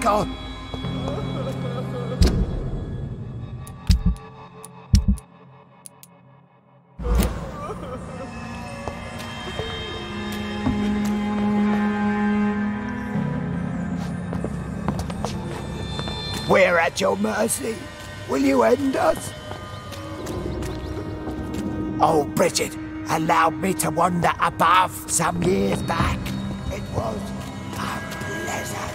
on! We're at your mercy. Will you end us? Oh, Bridget allowed me to wander above some years back. It was unpleasant.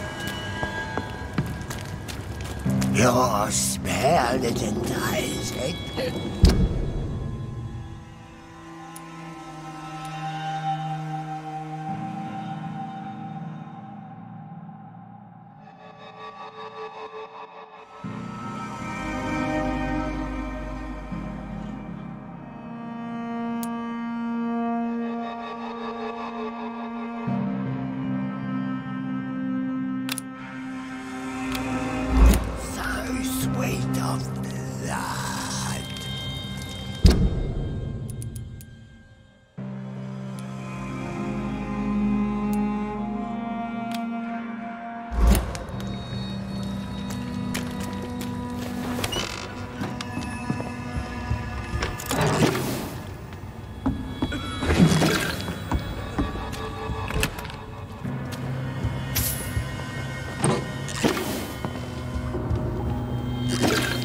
Your smell is enticing. Weight of blood.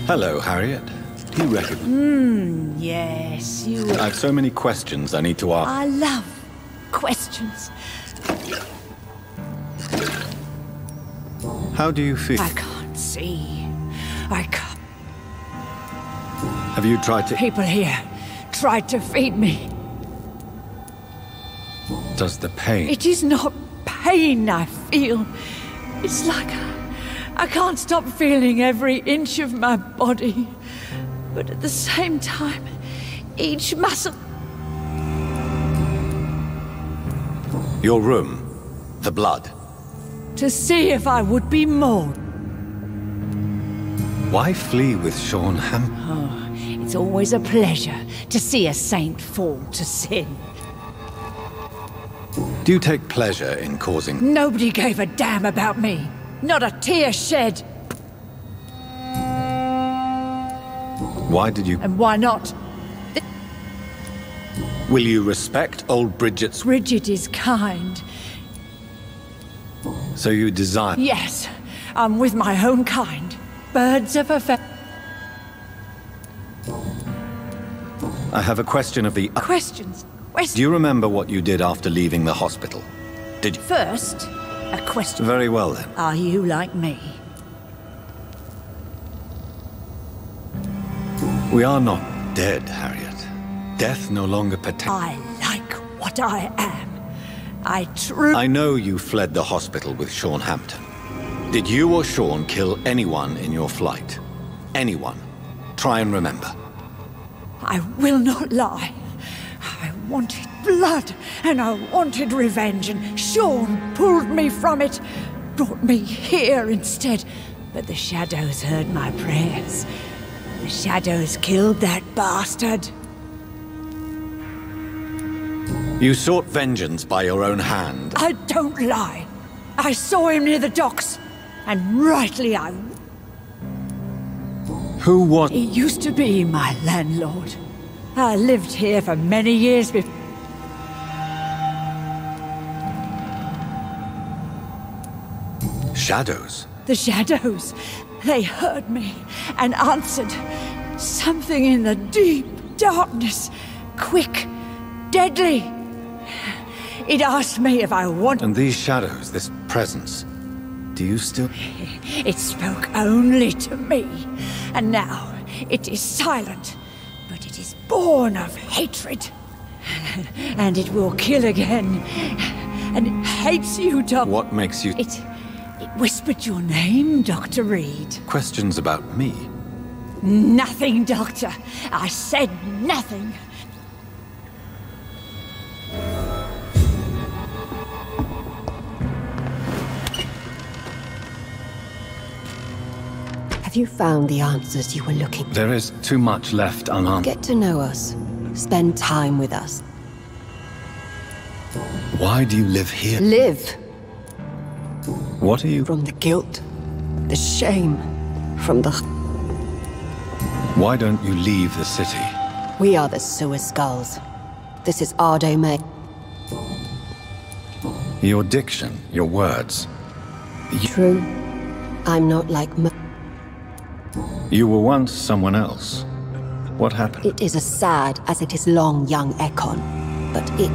Hello, Harriet. You recognize... Yes, you... I have so many questions I need to ask. I love questions. How do you feel? I can't see. I can't... Have you tried to... People here tried to feed me. Does the pain... It is not pain I feel. It's like I can't stop feeling every inch of my body. But at the same time, each muscle... Your room. The blood. To see if I would be more. Why flee with Sean Ham? Oh, it's always a pleasure to see a saint fall to sin. Do you take pleasure in causing... Nobody gave a damn about me. Not a tear shed. Why did you... And why not? Will you respect old Bridget's... Bridget is kind. So you desire... Yes, I'm with my own kind. Birds of a feather. I have a question of the... Questions? Do you remember what you did after leaving the hospital? Did you... First, a question. Very well, then. Are you like me? We are not dead, Harriet. Death no longer I like what I am. I know you fled the hospital with Sean Hampton. Did you or Sean kill anyone in your flight? Anyone? Try and remember. I will not lie. I wanted blood, and I wanted revenge, and Sean pulled me from it, brought me here instead. But the shadows heard my prayers. The shadows killed that bastard. You sought vengeance by your own hand. I don't lie. I saw him near the docks, and rightly I... Who was... He used to be my landlord. I lived here for many years before... Shadows? The shadows. They heard me and answered. Something in the deep darkness. Quick, deadly. It asked me if I wanted... And these shadows, this presence, do you still... It spoke only to me. And now it is silent. But it is born of hatred. And it will kill again. And it hates you, Doctor. What makes you... It whispered your name, Dr. Reed. Questions about me? Nothing, Doctor. I said nothing. Have you found the answers you were looking for? There is too much left unanswered. Get to know us. Spend time with us. Why do you live here? Live What are you... from the guilt The shame from the... Why don't you leave the city? We are the sewer skulls. This is our domain. Your diction, your words. True. I'm not like You were once someone else. What happened? It is as sad as it is long, young Ekon. But it...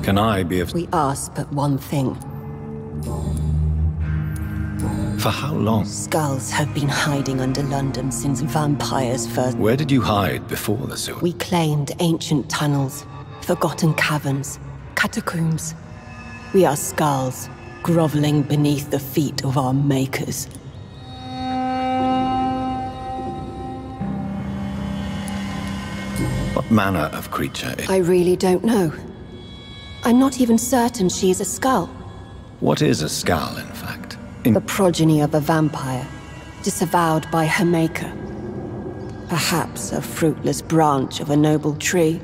Can I be of... We ask but one thing. For how long? Skulls have been hiding under London since vampires first... Where did you hide before the sewer? We claimed ancient tunnels, forgotten caverns, catacombs. We are skulls, groveling beneath the feet of our makers. What manner of creature is... I really don't know. I'm not even certain she is a skull. What is a skull, in fact? The progeny of a vampire, disavowed by her maker. Perhaps a fruitless branch of a noble tree.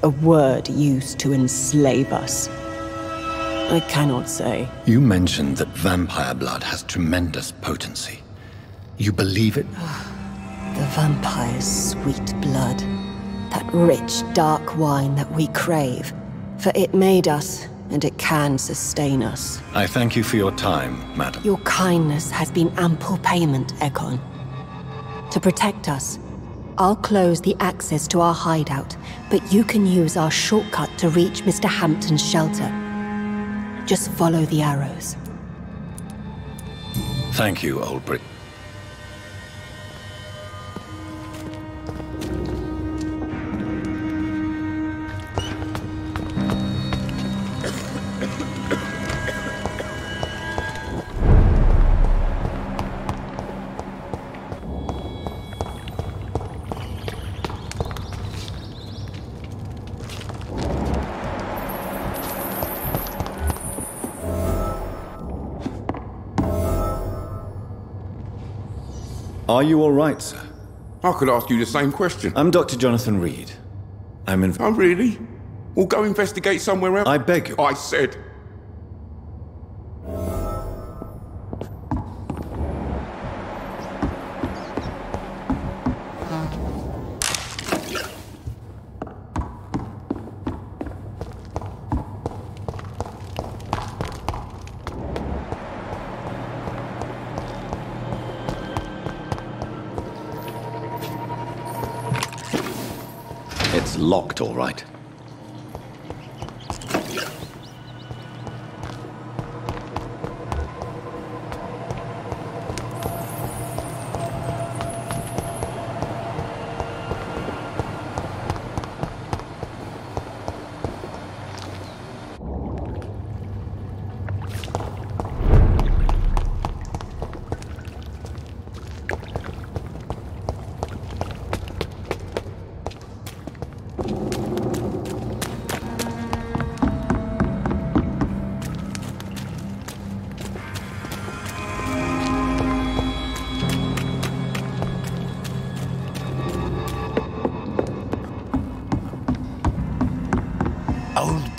A word used to enslave us. I cannot say. You mentioned that vampire blood has tremendous potency. You believe it? The vampire's sweet blood. That rich, dark wine that we crave. For it made us, and it can sustain us. I thank you for your time, madam. Your kindness has been ample payment, Ekon. To protect us, I'll close the access to our hideout, but you can use our shortcut to reach Mr. Hampton's shelter. Just follow the arrows. Thank you, old Brit. Are you all right, sir? I could ask you the same question. I'm Dr. Jonathan Reed. I'm in... Oh, really? We'll go investigate somewhere else? I beg you. I said. It's locked, all right.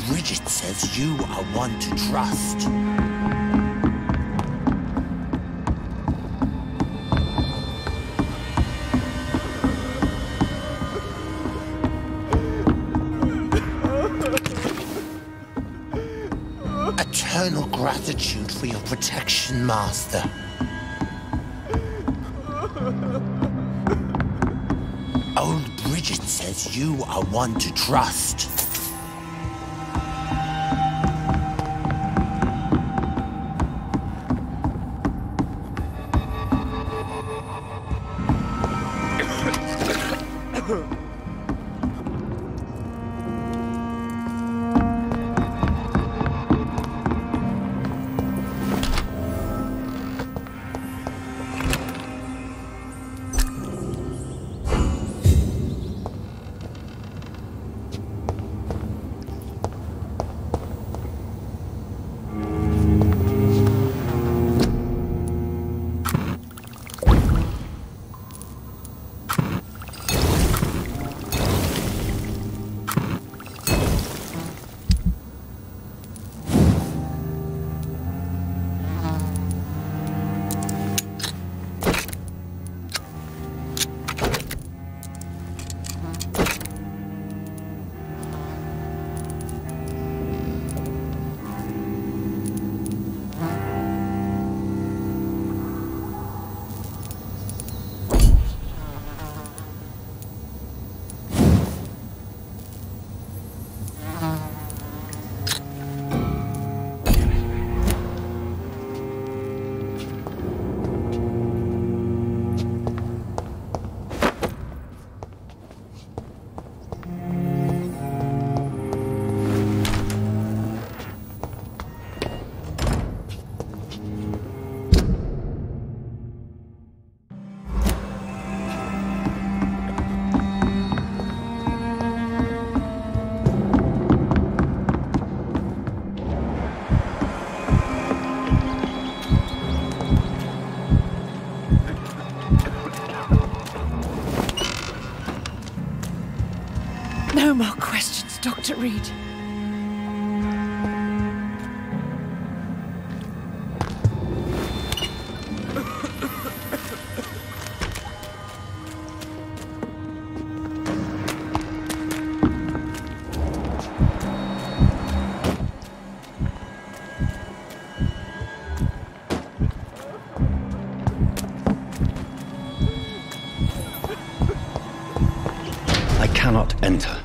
Bridget says you are one to trust. Eternal gratitude for your protection, Master. Old Bridget says you are one to trust. more questions, Dr. Reed. I cannot enter.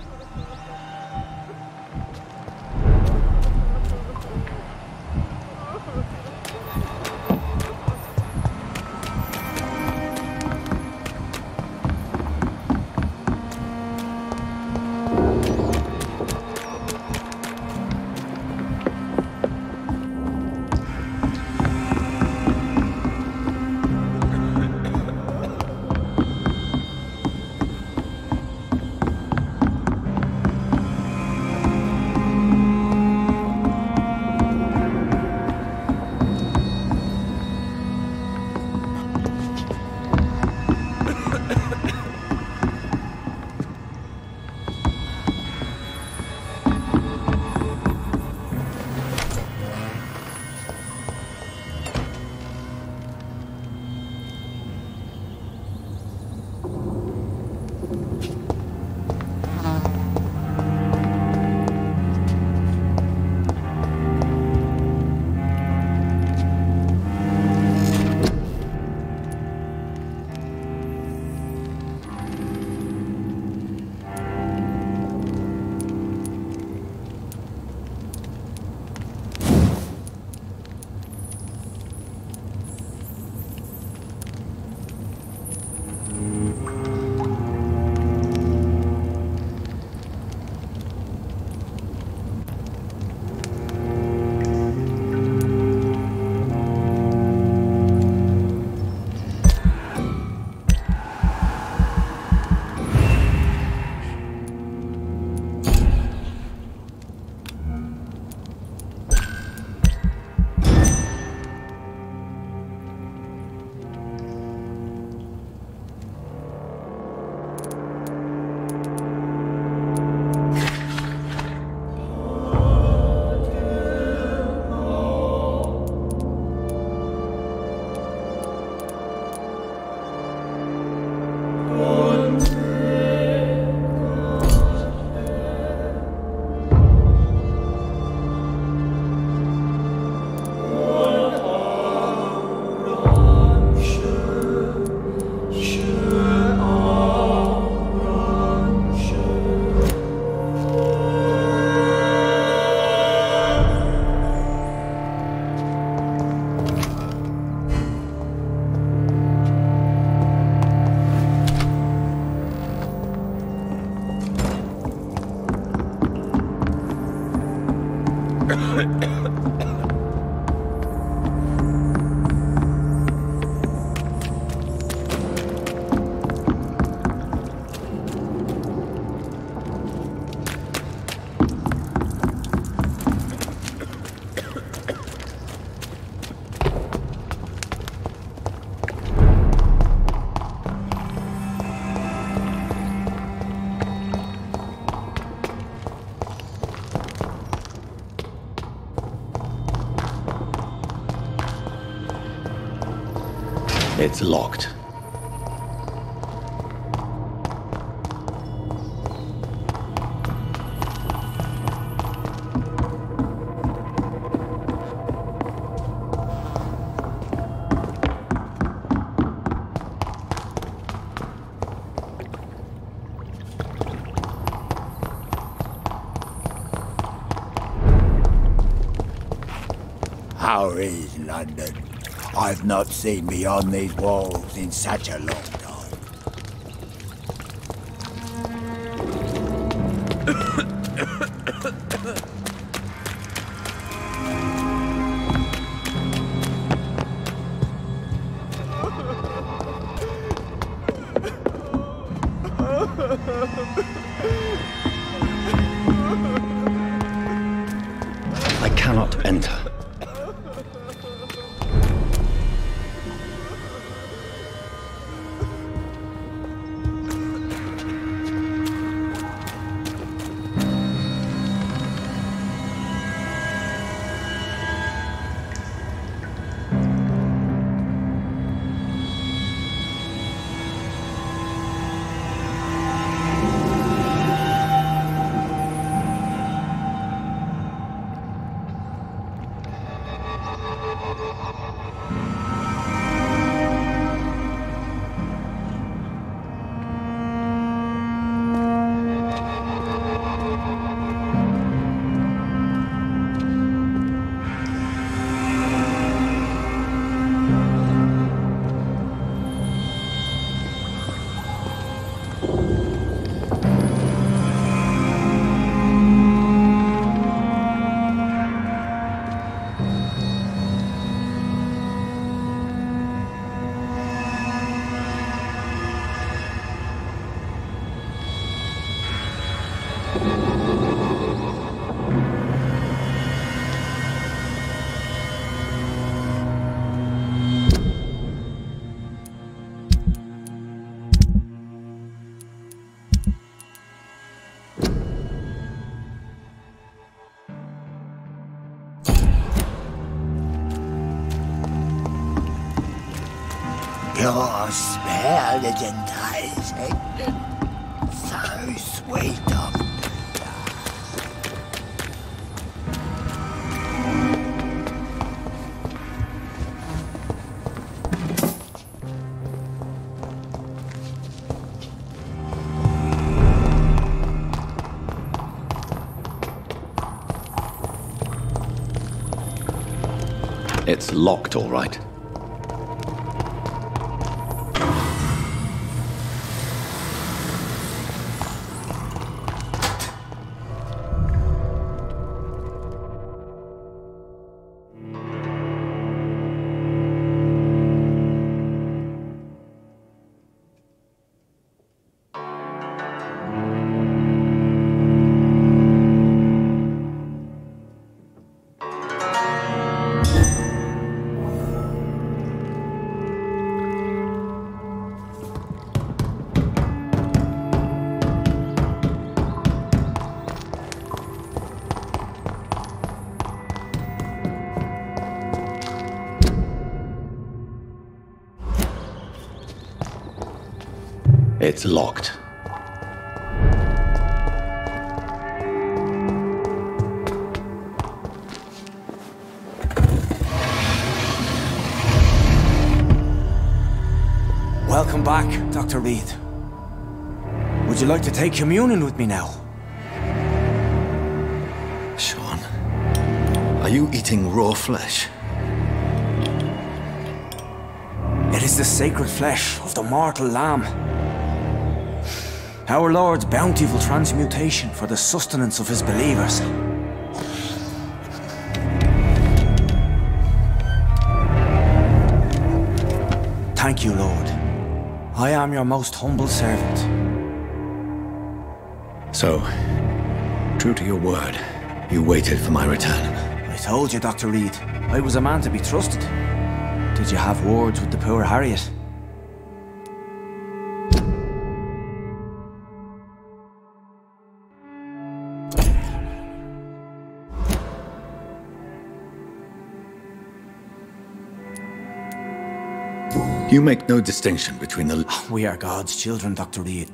It's locked. How is London? I've not seen beyond these walls in such a long time. I cannot enter. Your smell is enticing. So sweet of It's locked, all right. It's locked. Welcome back, Dr. Reed. Would you like to take communion with me now? Sean, are you eating raw flesh? It is the sacred flesh of the mortal lamb. Our Lord's bountiful transmutation for the sustenance of his believers. Thank you, Lord. I am your most humble servant. So, true to your word, you waited for my return. I told you, Dr. Reed, I was a man to be trusted. Did you have words with the poor Harriet? You make no distinction between the... We are God's children, Dr. Reed.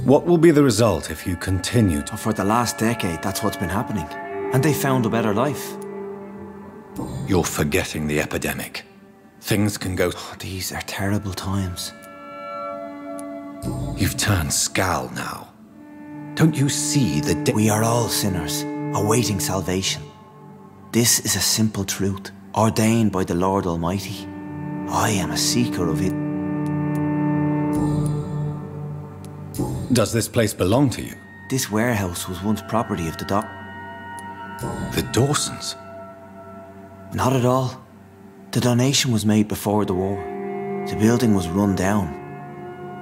What will be the result if you continue to... For the last decade, that's what's been happening. And they found a better life. You're forgetting the epidemic. Things can go... These are terrible times. You've turned Skal now. Don't you see the... We are all sinners, awaiting salvation. This is a simple truth, ordained by the Lord Almighty. I am a seeker of it. Does this place belong to you? This warehouse was once property of the The Dawsons? Not at all. The donation was made before the war. The building was run down.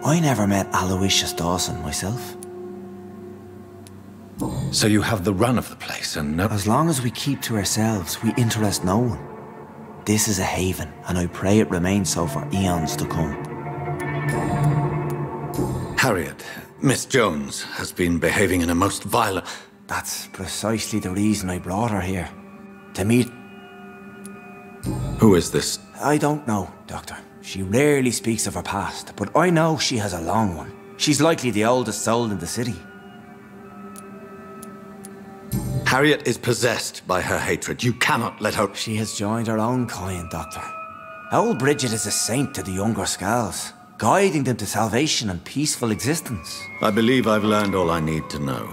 I never met Aloysius Dawson myself. So you have the run of the place and no... As long as we keep to ourselves, we interest no one. This is a haven, and I pray it remains so for eons to come. Harriet, Miss Jones, has been behaving in a most violent... That's precisely the reason I brought her here. To meet... Who is this? I don't know, Doctor. She rarely speaks of her past, but I know she has a long one. She's likely the oldest soul in the city. Harriet is possessed by her hatred. You cannot let her... She has joined her own kind, Doctor. Old Bridget is a saint to the younger Skals, guiding them to salvation and peaceful existence. I believe I've learned all I need to know.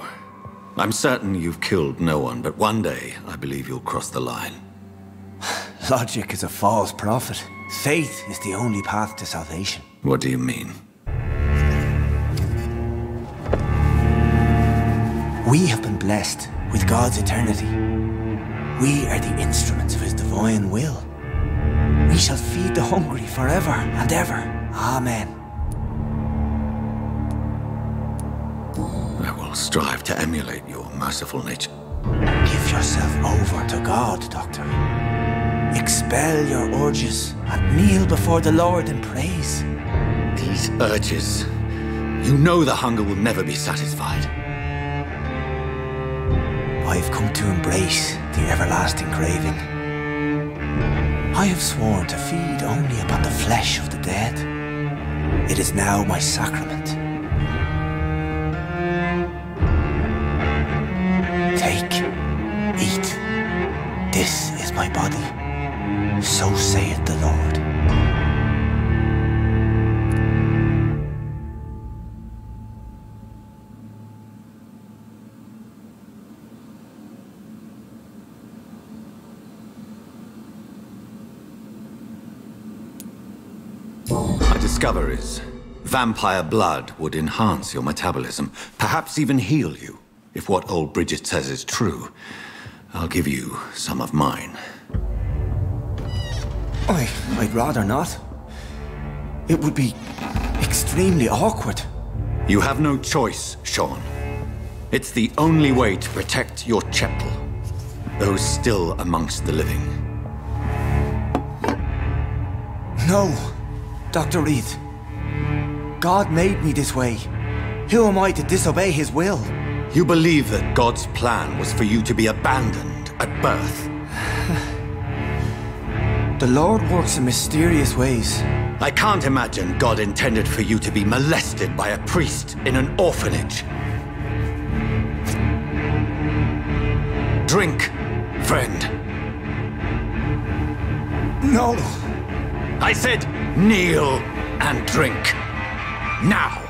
I'm certain you've killed no one, but one day I believe you'll cross the line. Logic is a false prophet. Faith is the only path to salvation. What do you mean? We have been blessed with God's eternity. We are the instruments of his divine will. We shall feed the hungry forever and ever. Amen. I will strive to emulate your merciful nature. Give yourself over to God, Doctor. Expel your urges and kneel before the Lord in praise. These urges... You know the hunger will never be satisfied. I've come to embrace the everlasting craving. I have sworn to feed only upon the flesh of the dead. It is now my sacrament. Take, eat. This is my body. So saith the Lord. Discover is vampire blood would enhance your metabolism, perhaps even heal you. If what old Bridget says is true, I'll give you some of mine. I'd rather not. It would be extremely awkward. You have no choice, Sean. It's the only way to protect your cheptel, those still amongst the living. No. Dr. Reed, God made me this way. Who am I to disobey his will? You believe that God's plan was for you to be abandoned at birth? The Lord works in mysterious ways. I can't imagine God intended for you to be molested by a priest in an orphanage. Drink, friend. No. I said kneel and drink. Now.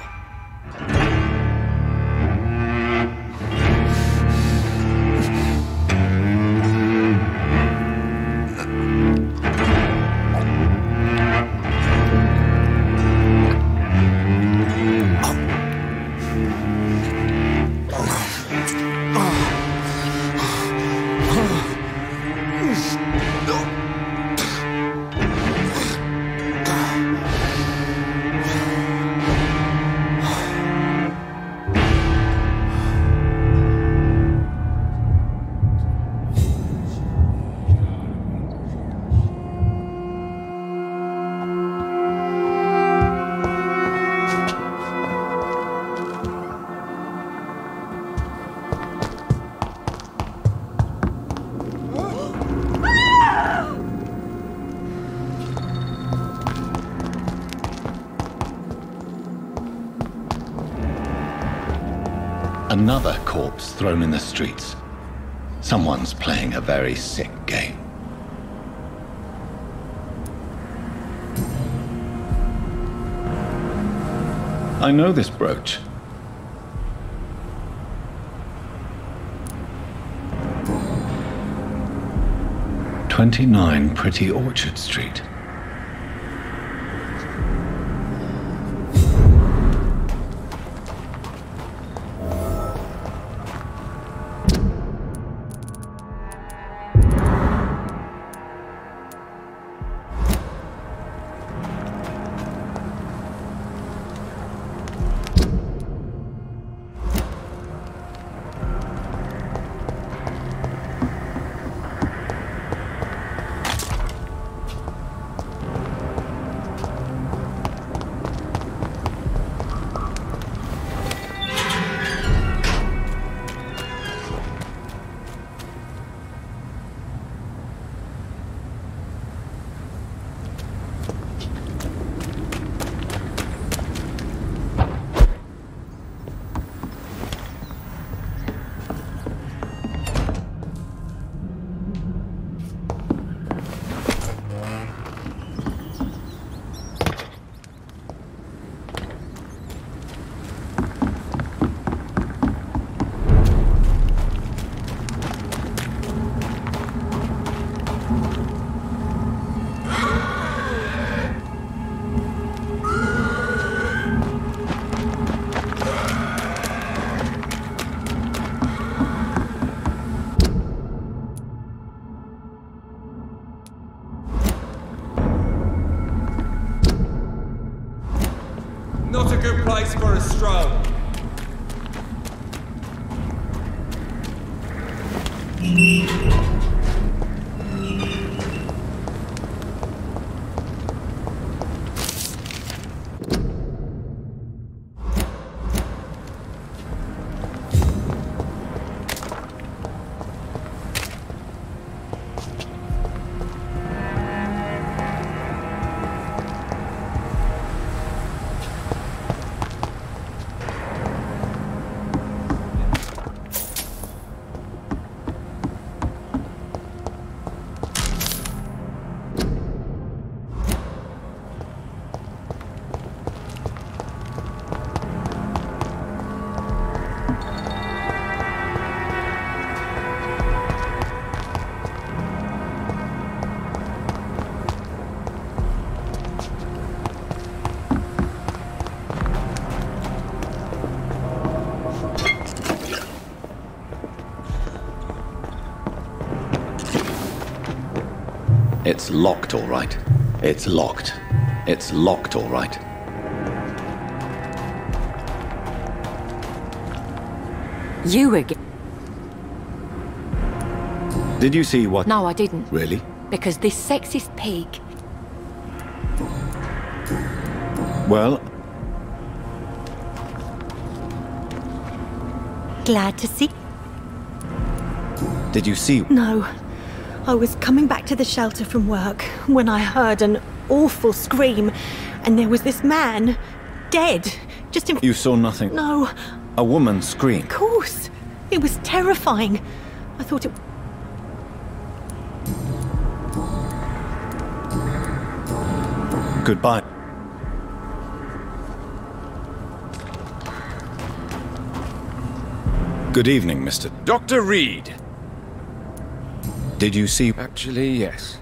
Another corpse thrown in the streets. Someone's playing a very sick game. I know this brooch. "29 Pretty Orchard Street." Not a good place for a stroll. It's locked, all right. It's locked. It's locked, all right. You again? Did you see what? No, I didn't. Really? Because this sexist pig... Well, Glad to see... did you see? No. I was coming back to the shelter from work when I heard an awful scream, and there was this man, dead, just in... You saw nothing? No. A woman scream? Of course. It was terrifying. I thought it... Goodbye. Good evening, Mr. Dr. Reed. Did you see? Actually, yes.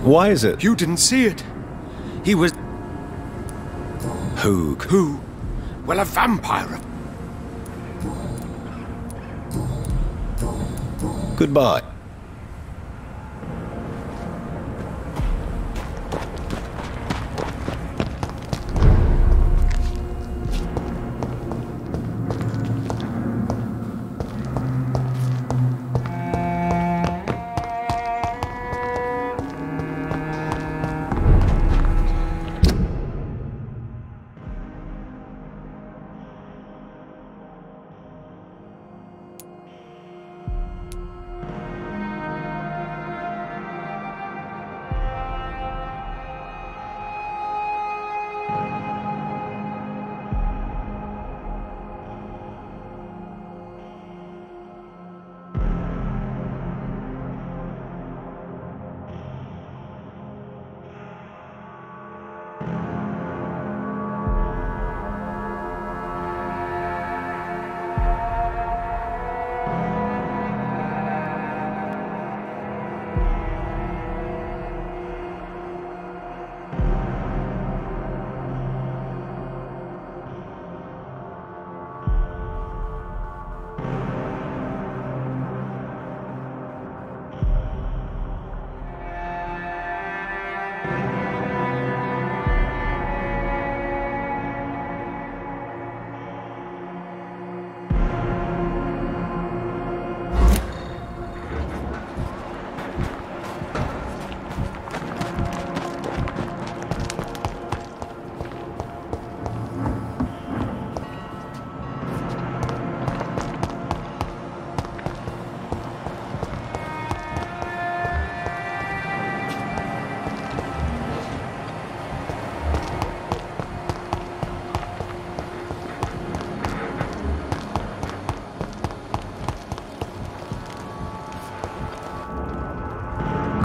Why is it? You didn't see it. He was... Who? Who? Well, a vampire. Goodbye.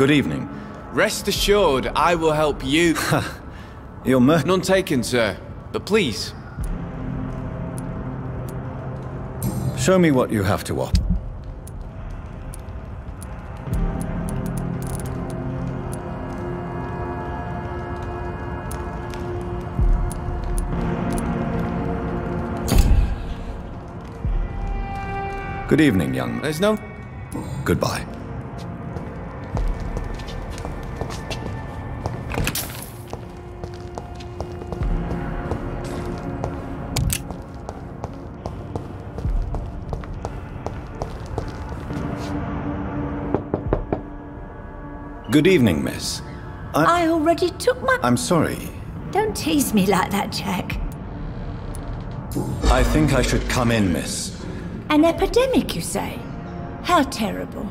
Good evening. Rest assured, I will help you. You're None taken, sir. But please. Show me what you have to offer. Good evening, young man. There's no... Goodbye. Good evening, miss. I already took my... I'm sorry. Don't tease me like that, Jack. I think I should come in, miss. An epidemic, you say? How terrible.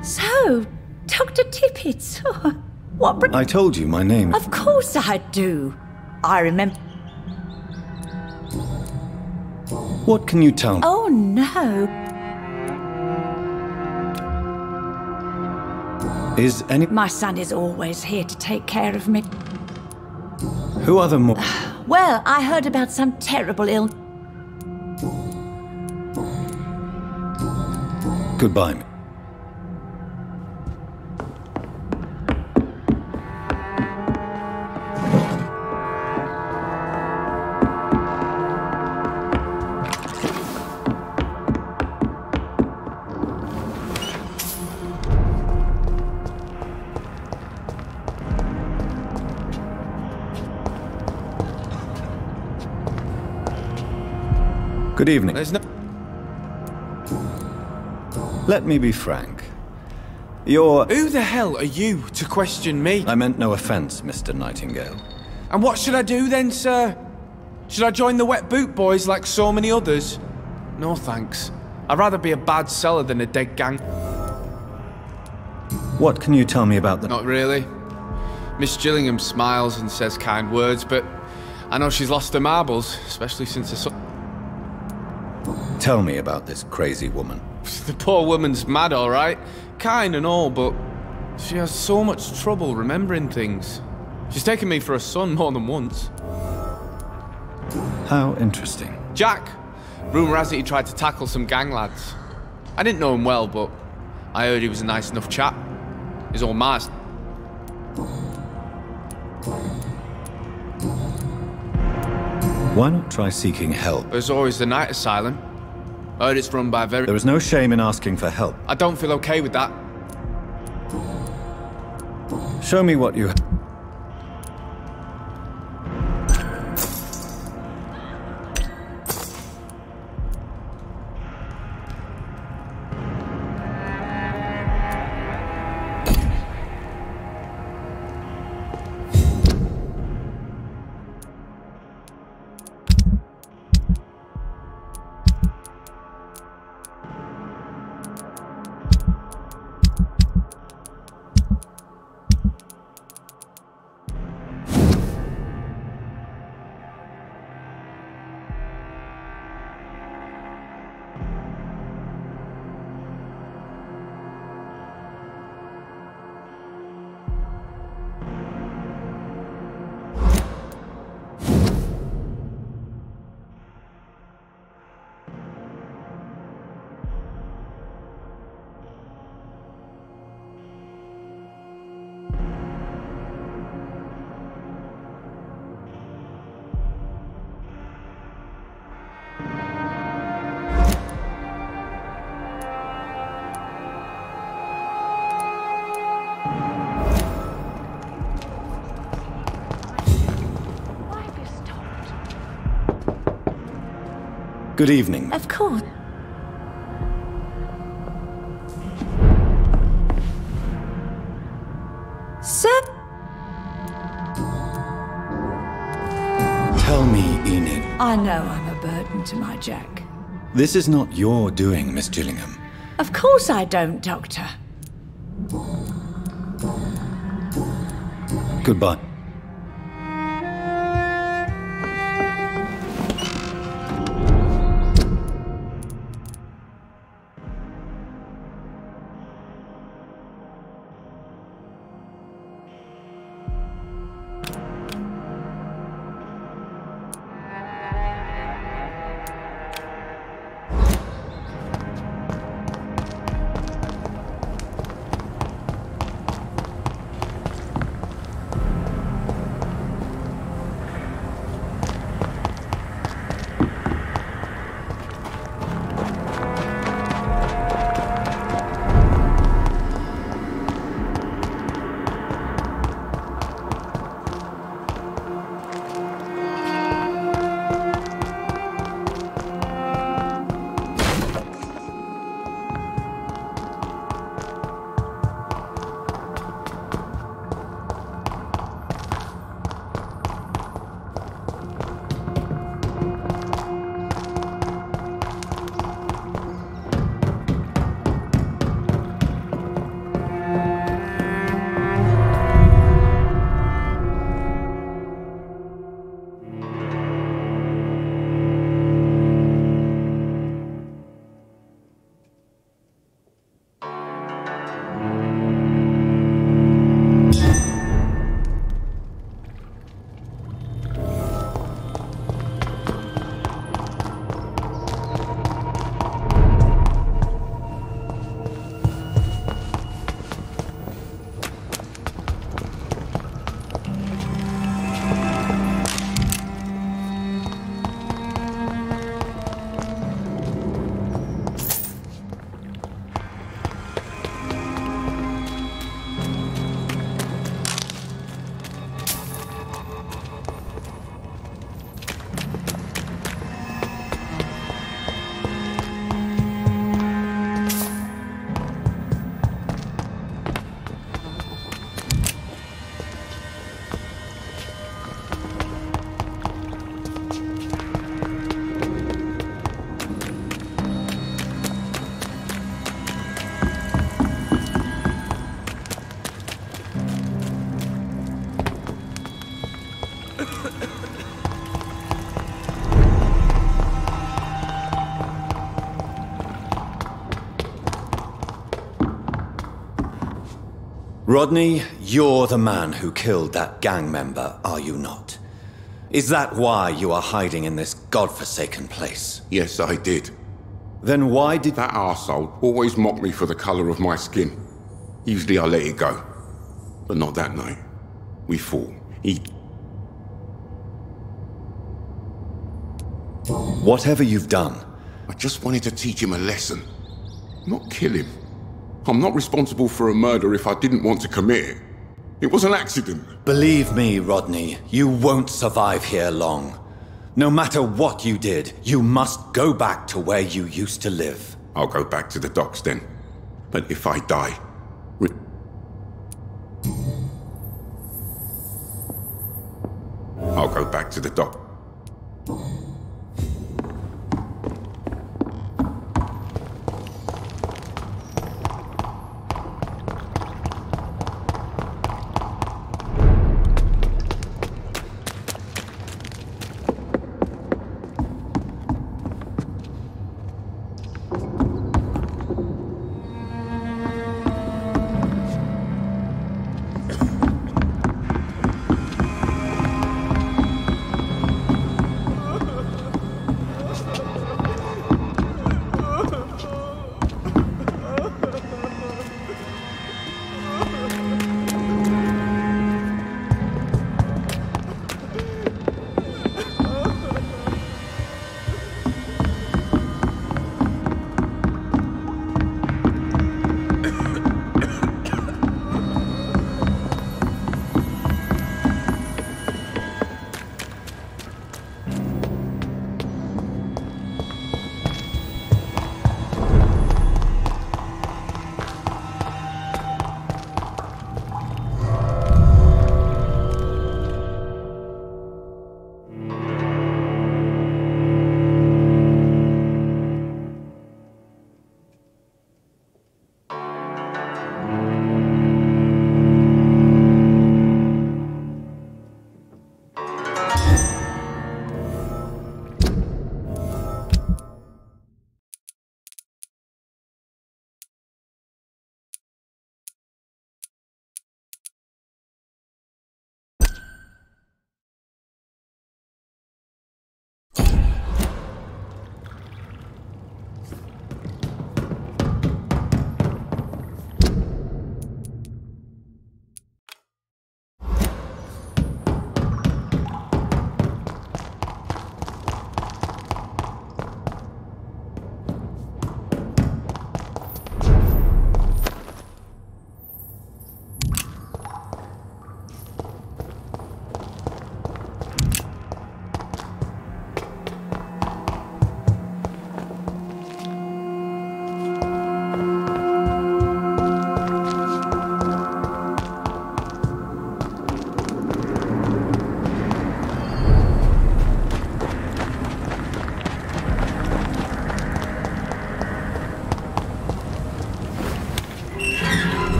So, Dr. Tippett, what... I told you my name. Of course I do. I remember... What can you tell me? Oh, no. Is any... My son is always here to take care of me. Who are the more... Well, I heard about some terrible illness. Goodbye. Good evening. There's no... Let me be frank. You're... Who the hell are you to question me? I meant no offense, Mr. Nightingale. And what should I do then, sir? Should I join the Wet Boot Boys like so many others? No thanks. I'd rather be a bad seller than a dead gang. What can you tell me about the... Not really. Miss Gillingham smiles and says kind words, but I know she's lost her marbles, especially since her son... Tell me about this crazy woman. The poor woman's mad, all right. Kind and all, but she has so much trouble remembering things. She's taken me for a son more than once. How interesting. Jack. Rumour has it he tried to tackle some gang lads. I didn't know him well, but I heard he was a nice enough chap. His old master. Why not try seeking help? There's always the night asylum. I heard it's run by very... There is no shame in asking for help. I don't feel okay with that. Show me what you... Good evening. Of course. Sir? Tell me, Enid. I know I'm a burden to my Jack. This is not your doing, Miss Gillingham. Of course I don't, Doctor. Goodbye. Rodney, you're the man who killed that gang member, are you not? Is that why you are hiding in this godforsaken place? Yes, I did. Then why did... That arsehole always mocked me for the colour of my skin. Usually I let it go. But not that night. We fought. Whatever you've done... I just wanted to teach him a lesson. Not kill him. I'm not responsible for a murder if I didn't want to commit it. It was an accident. Believe me, Rodney, you won't survive here long. No matter what you did, you must go back to where you used to live. I'll go back to the docks then. But if I die... I'll go back to the dock.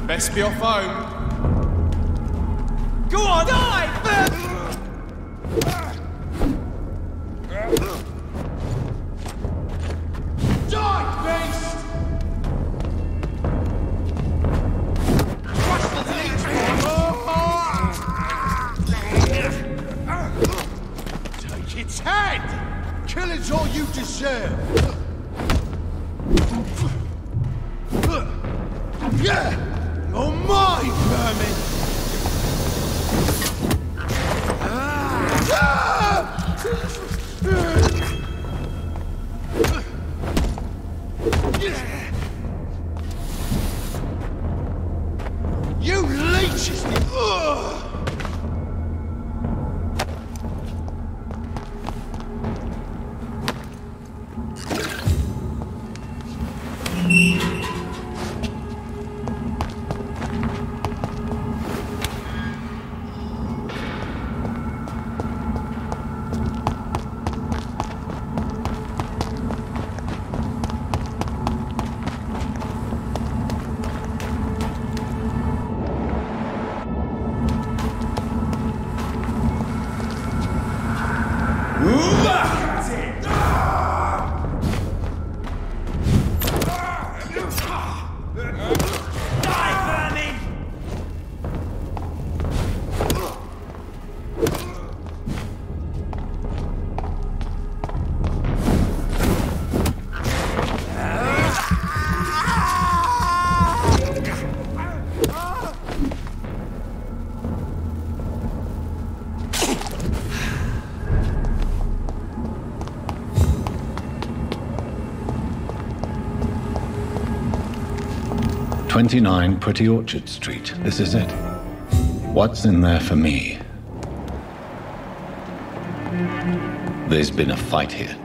Best be off home. Go on, die! Die, beast! What's the leech? Take its head! Killing's all you deserve! Yeah! You're mine, vermin! You leeches! "29 Pretty Orchard Street. This is it. What's in there for me?" There's been a fight here.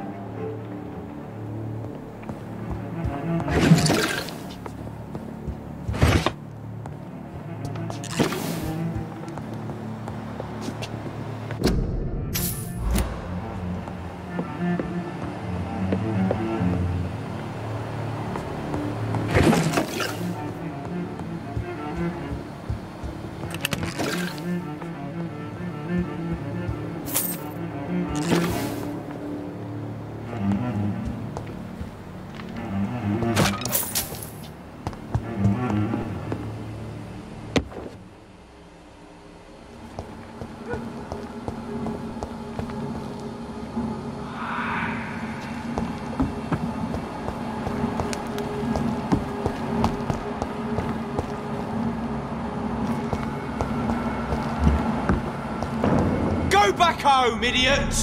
Go back home, idiot!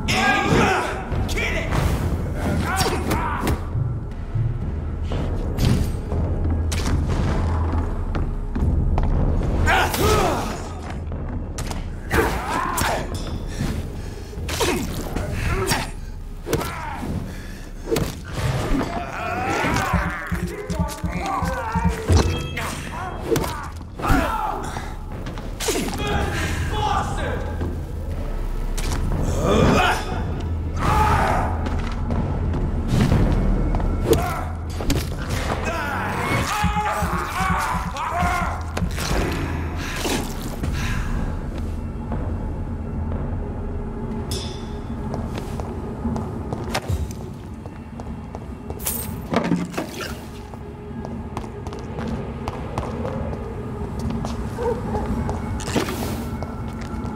Kill it!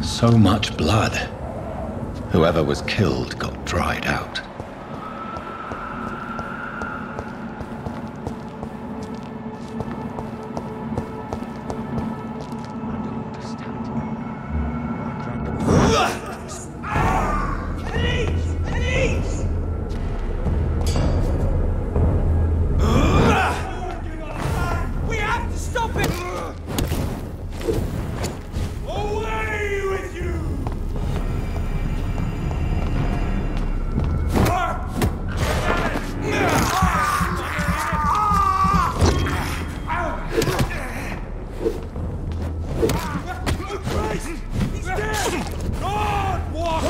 So much blood. Whoever was killed got dried out. We have to stop him! Away with you! He's dead! God, walk!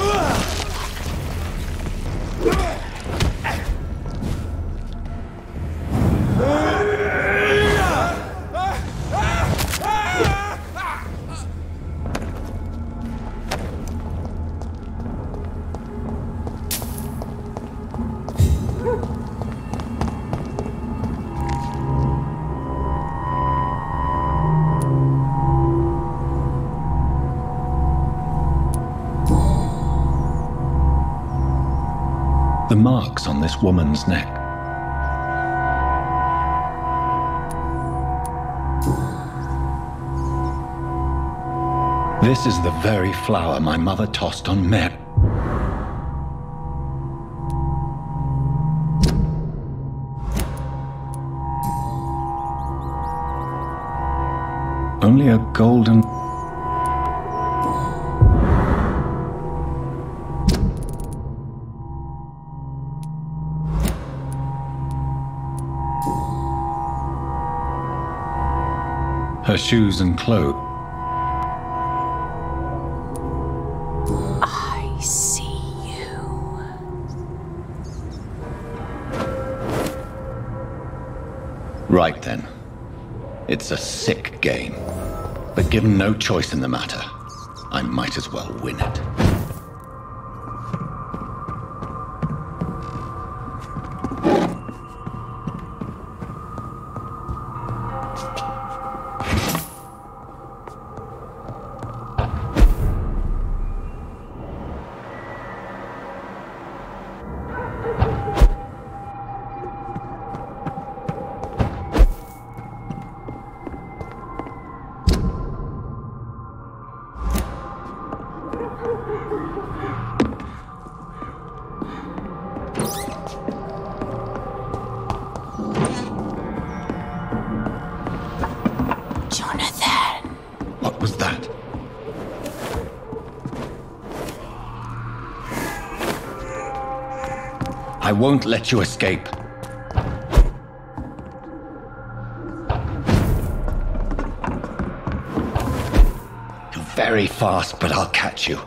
The marks on this woman's neck. This is the very flower my mother tossed on Mer. Only a golden... Her shoes and clothes. I see you. Right then. It's a sick game. But given no choice in the matter, I might as well win it. won't let you escape. You're very fast, but I'll catch you.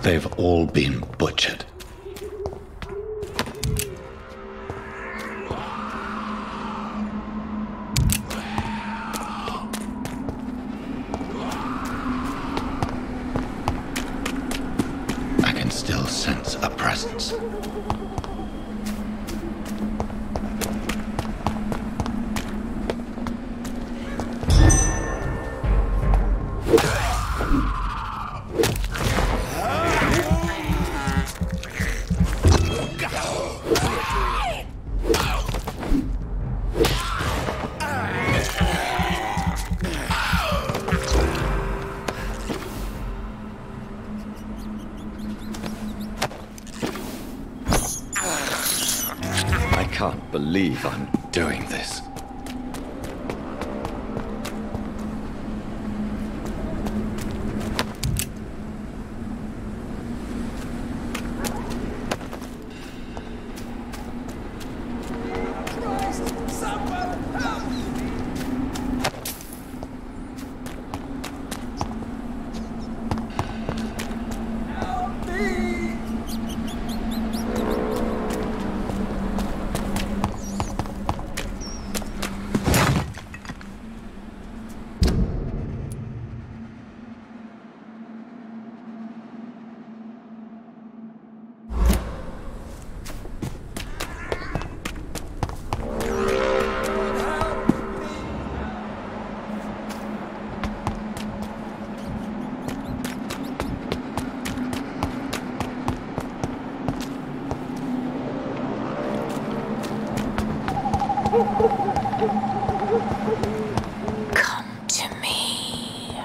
They've all been butchered. I can still sense a presence. I can't believe I'm doing this. Come to me.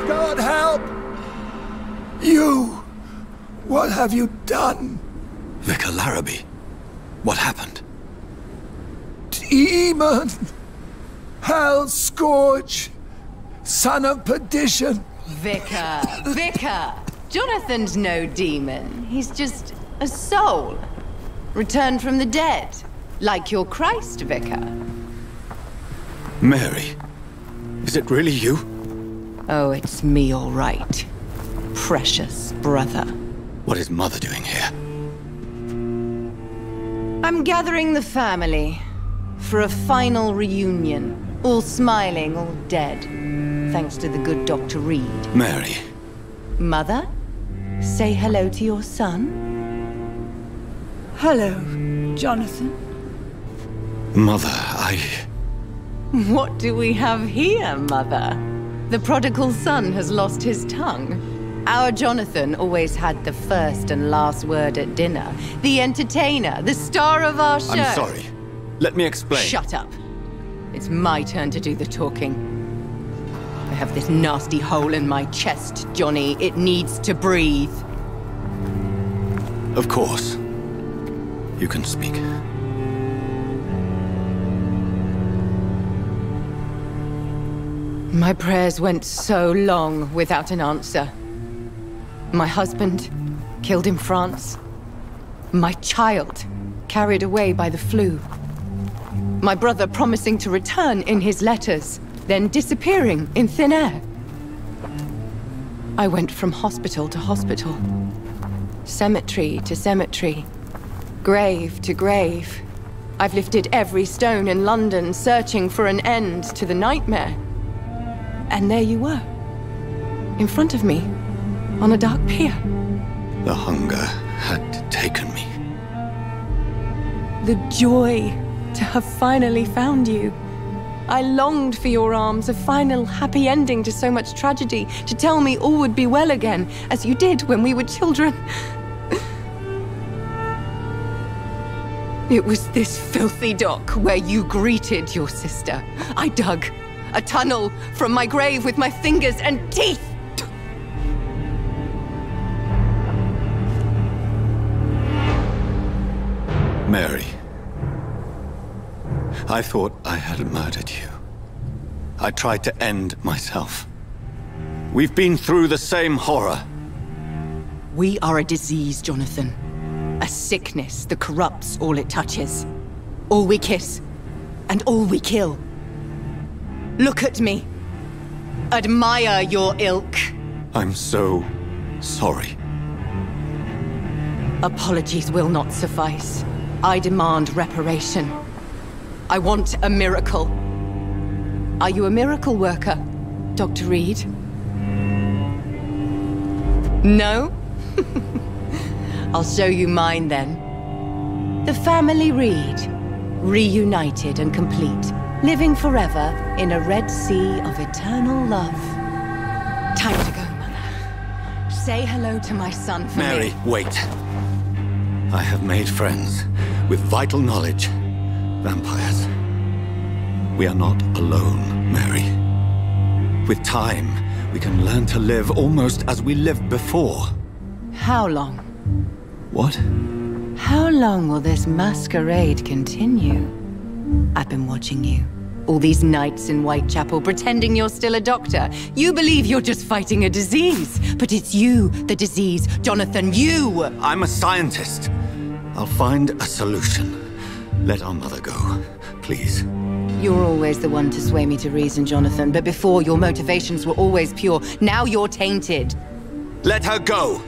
God help! You! What have you done? Vicar Larrabee, what happened? Demon! Hell scourge! Son of perdition! Vicar! Jonathan's no demon. He's just a soul. Returned from the dead. Like your Christ, Vicar. Mary, is it really you? Oh, it's me, all right. Precious brother. What is Mother doing here? I'm gathering the family for a final reunion. All smiling, all dead. Thanks to the good Dr. Reed. Mary. Mother, say hello to your son. Hello, Jonathan. Mother, What do we have here, Mother? The prodigal son has lost his tongue. Our Jonathan always had the first and last word at dinner. The entertainer, the star of our show. I'm sorry. Let me explain. Shut up. It's my turn to do the talking. I have this nasty hole in my chest, Johnny. It needs to breathe. Of course. You can speak. My prayers went so long without an answer. My husband, killed in France. My child, carried away by the flu. My brother promising to return in his letters, then disappearing in thin air. I went from hospital to hospital, cemetery to cemetery, grave to grave. I've lifted every stone in London, searching for an end to the nightmare. And there you were, in front of me, on a dark pier. The hunger had taken me. The joy to have finally found you. I longed for your arms, a final happy ending to so much tragedy, to tell me all would be well again, as you did when we were children. It was this filthy dock where you greeted your sister. I dug a tunnel from my grave with my fingers and teeth. Mary, I thought I had murdered you. I tried to end myself. We've been through the same horror. We are a disease, Jonathan. A sickness that corrupts all it touches. All we kiss, and all we kill. Look at me. Admire your ilk. I'm so sorry. Apologies will not suffice. I demand reparation. I want a miracle. Are you a miracle worker, Dr. Reed? No? I'll show you mine then. The family Reed, reunited and complete, living forever in a red sea of eternal love. Time to go, Mother. Say hello to my son for Mary, me. wait. I have made friends with vital knowledge. Vampires. We are not alone, Mary. With time, we can learn to live almost as we lived before. How long? What? How long will this masquerade continue? I've been watching you. All these nights in Whitechapel, pretending you're still a doctor. You believe you're just fighting a disease. But it's you, the disease. Jonathan, you! I'm a scientist. I'll find a solution. Let our mother go, please. You're always the one to sway me to reason, Jonathan. But before, your motivations were always pure. Now you're tainted. Let her go!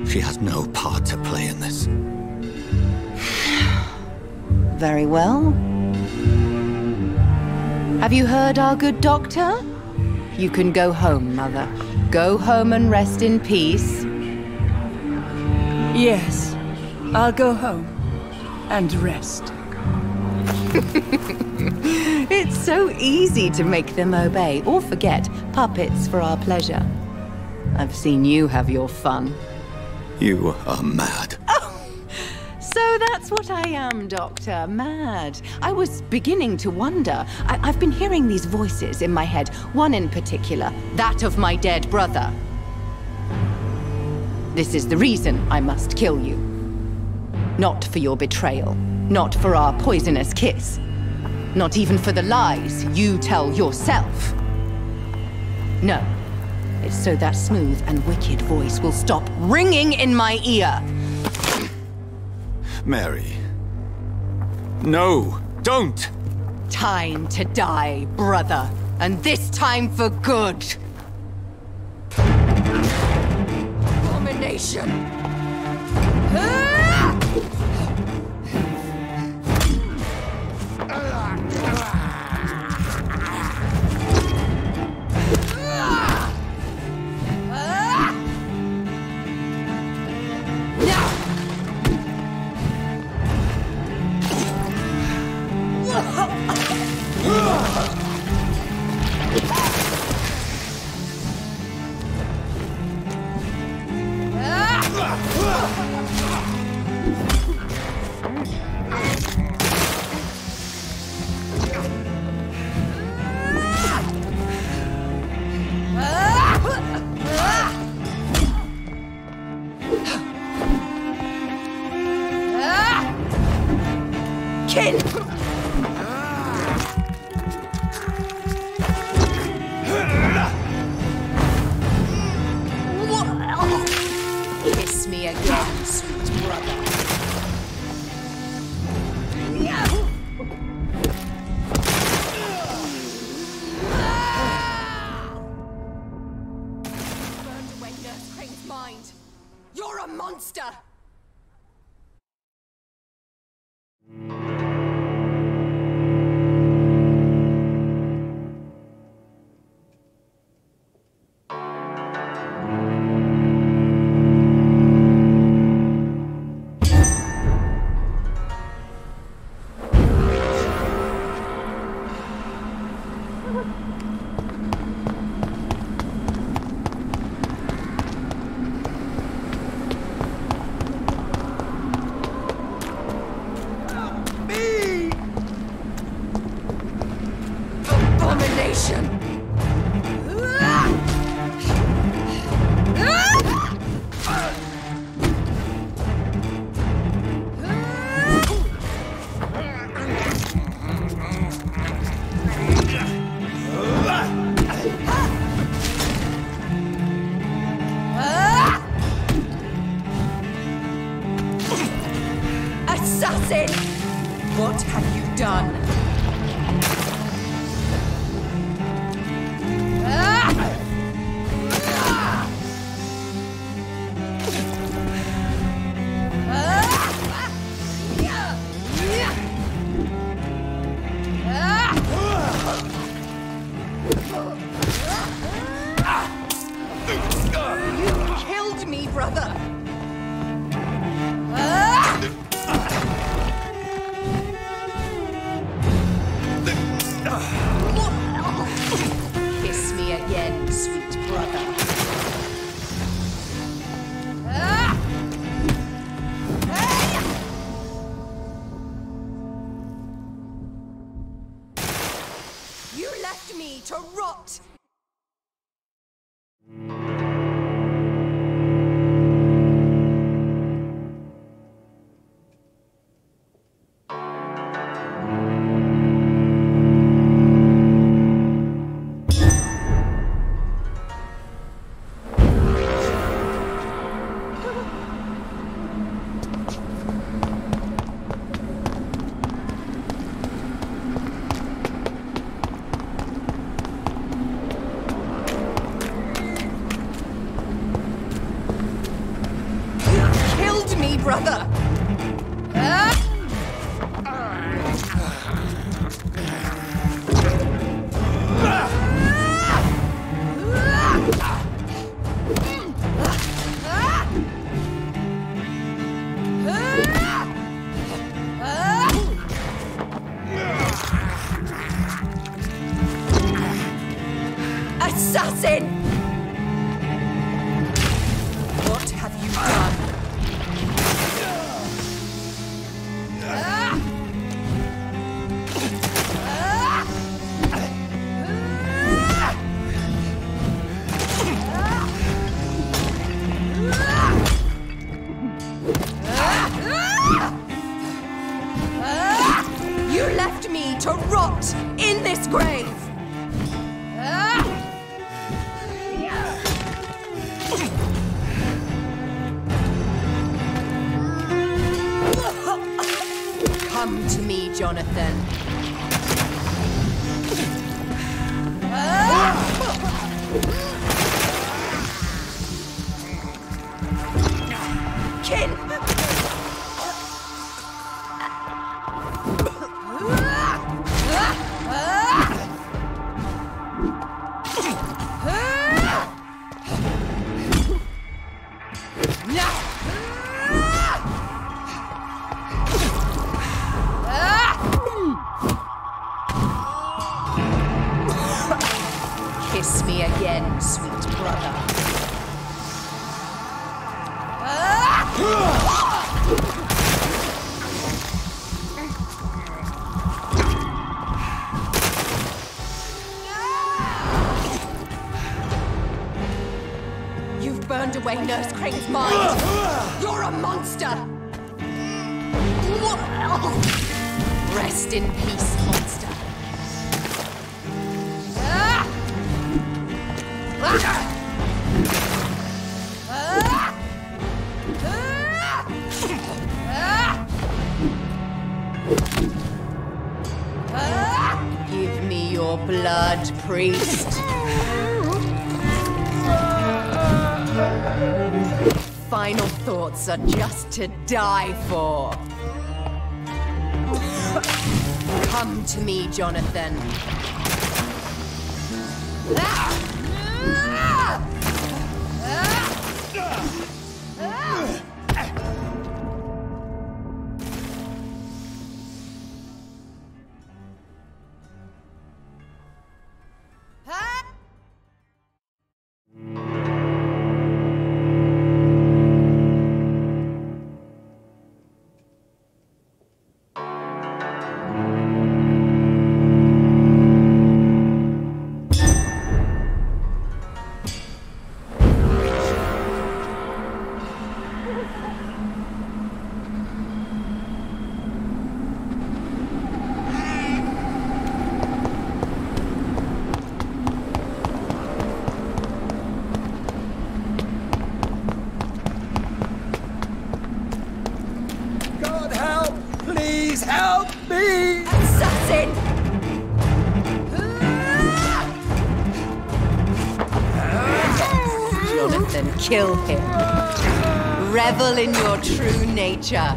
She has no part to play in this. Very well. Have you heard our good doctor? You can go home, Mother. Go home and rest in peace. Yes, I'll go home and rest. It's so easy to make them obey or forget. Puppets for our pleasure. I've seen you have your fun. You are mad. Oh, so that's what I am, Doctor. Mad. I was beginning to wonder. I've been hearing these voices in my head. One in particular, that of my dead brother. This is the reason I must kill you. Not for your betrayal. Not for our poisonous kiss. Not even for the lies you tell yourself. No. It's so that smooth and wicked voice will stop ringing in my ear. Mary. No, don't! Time to die, brother. And this time for good. Abomination! Kill! Kiss me again, sweet brother. mind. You're a monster! Assassin! What have you done? You killed me, brother! Kiss me again, sweet brother. You left me to rot! Brother! Assassin! What have you done? You left me to rot in this grave! Come to me, Jonathan. Kin! Kiss me again, sweet brother. You've burned away Nurse Crane's mind. You're a monster. Rest in peace, monster. Give me your blood, priest. Final thoughts are just to die for. Come to me, Jonathan. Help me! Assassin! Jonathan, kill him. Revel in your true nature.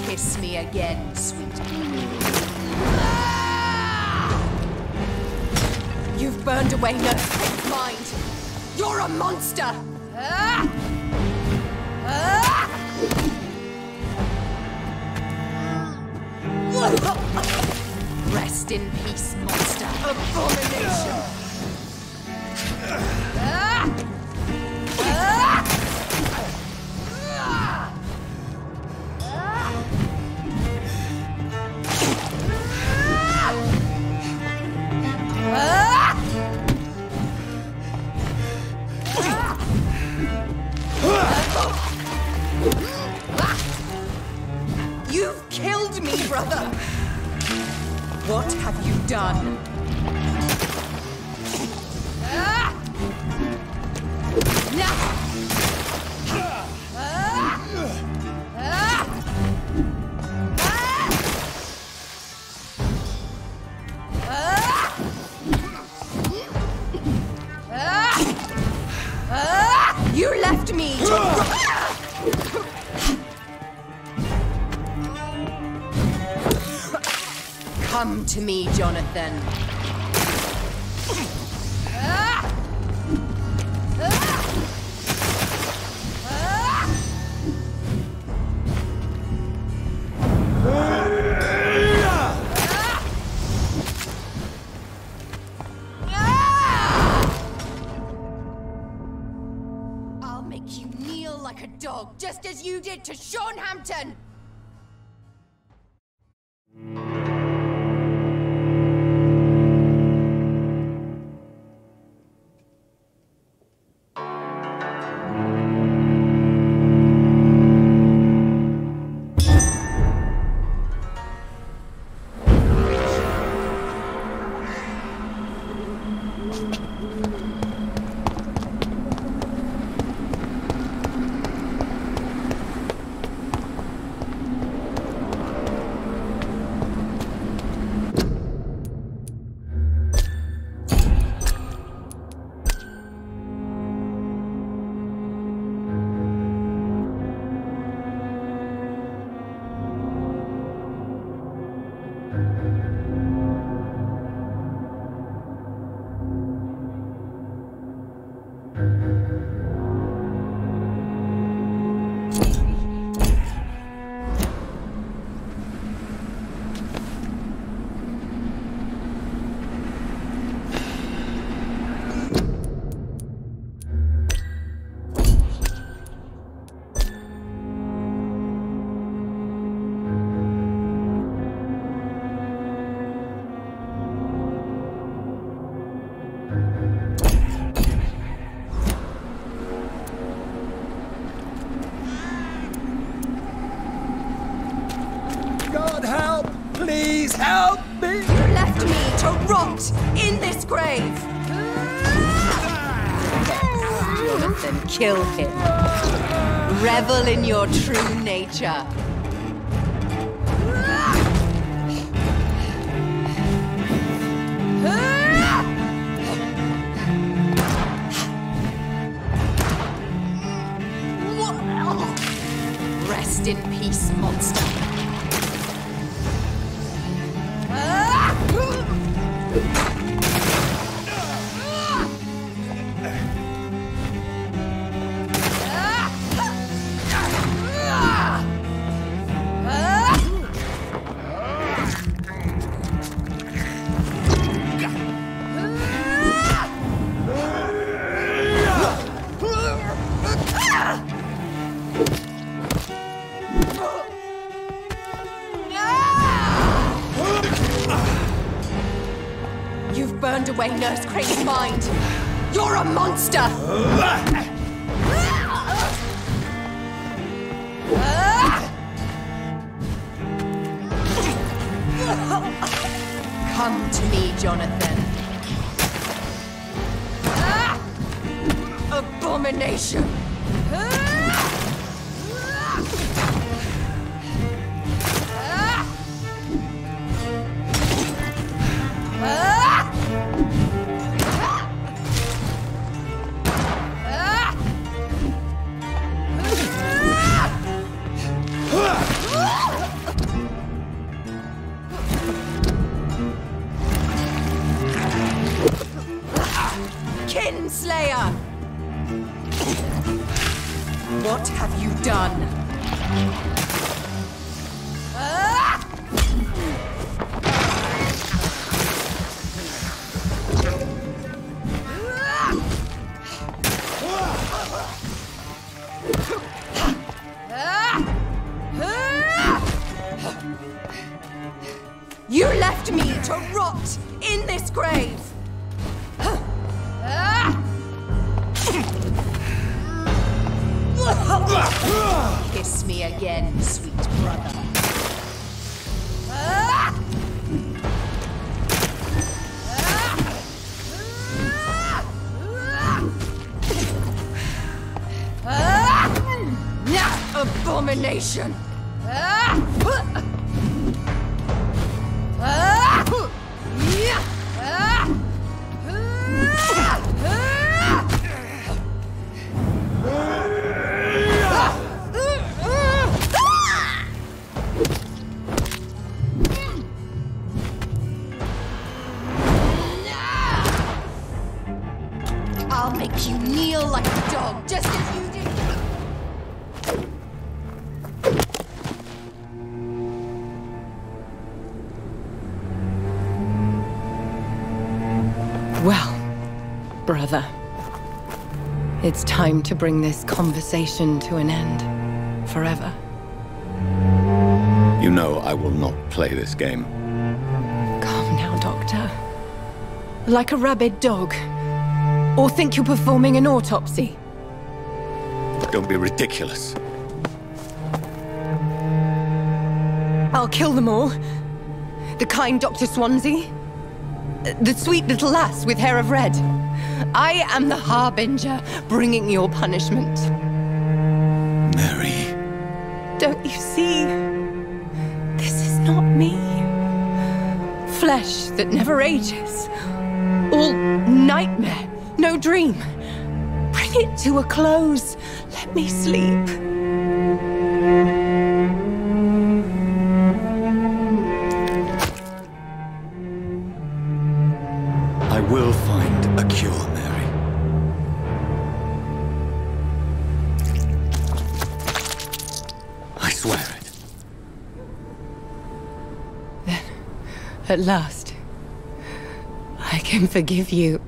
Kiss me again, sweet. You've burned away Nurse's mind. You're a monster. Rest in peace, monster. Abomination. You've killed me, brother! What have you done? You left me to... Come to me, Jonathan. I'll make you kneel like a dog, just as you did to Sean Hampton! to rot in this grave! Jonathan, kill him. Revel in your true nature. Rest in peace, monster. You've burned away Nurse Crane's mind. You're a monster! Come to me, Jonathan. Abomination! Kinslayer! What have you done? You left me to rot in this grave! Kiss me again, sweet brother. Abomination! I'll make you kneel like a dog, just as you did. Well, brother, it's time to bring this conversation to an end. Forever. You know I will not play this game. Calm now, Doctor. Like a rabid dog. Or think you're performing an autopsy? Don't be ridiculous. I'll kill them all. The kind Dr. Swansea. The sweet little lass with hair of red. I am the Harbinger, bringing your punishment. Mary. Don't you see? This is not me. Flesh that never ages. All nightmare, no dream. Bring it to a close. Let me sleep. I will find a cure, Mary. I swear it. Then, at last, I can forgive you.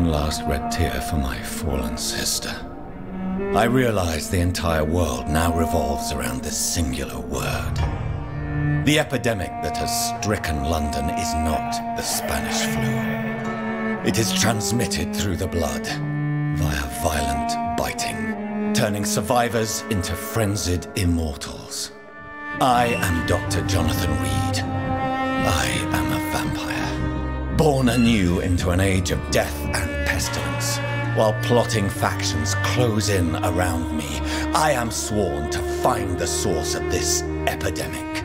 one last red tear for my fallen sister. I realize the entire world now revolves around this singular word. The epidemic that has stricken London is not the Spanish flu. It is transmitted through the blood, via violent biting, turning survivors into frenzied immortals. I am Dr. Jonathan Reed. I am a vampire, born anew into an age of death and pestilence. While plotting factions close in around me, I am sworn to find the source of this epidemic.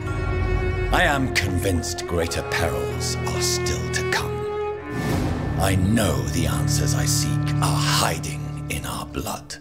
I am convinced greater perils are still to come. I know the answers I seek are hiding in our blood.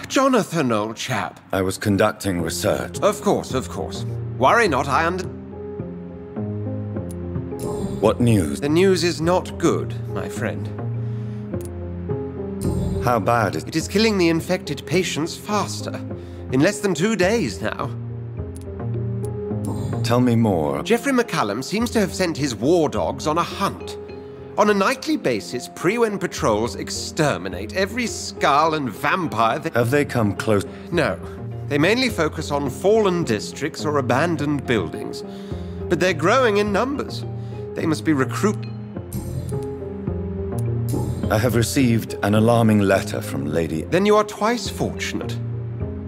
Jonathan, old chap. I was conducting research. Of course, of course. Worry not, What news? The news is not good, my friend. How bad is it? It is killing the infected patients faster. In less than 2 days now. Tell me more. Geoffrey McCallum seems to have sent his war dogs on a hunt. On a nightly basis, Prewen patrols exterminate every skull and vampire that... Have they come close? No. They mainly focus on fallen districts or abandoned buildings. But they're growing in numbers. They must be recruited. I have received an alarming letter from Lady... Then you are twice fortunate.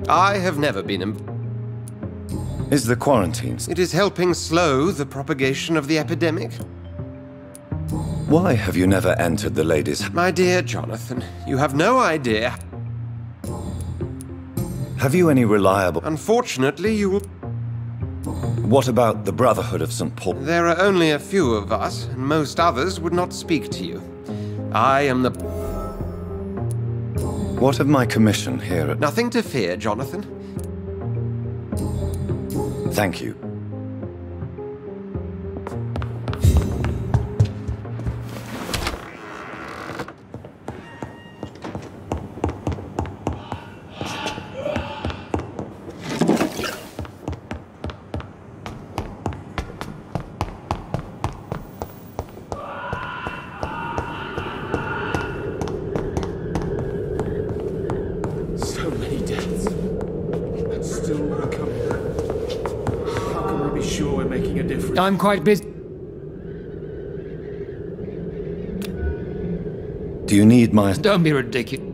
I have never been... Is the quarantine... It is helping slow the propagation of the epidemic. Why have you never entered the ladies'... My dear Jonathan, you have no idea. Have you any reliable... Unfortunately, you will... What about the Brotherhood of St. Paul? There are only a few of us, and most others would not speak to you. I am the... What of my commission here at... Nothing to fear, Jonathan. Thank you. I'm quite busy. Do you need my... Don't be ridiculous.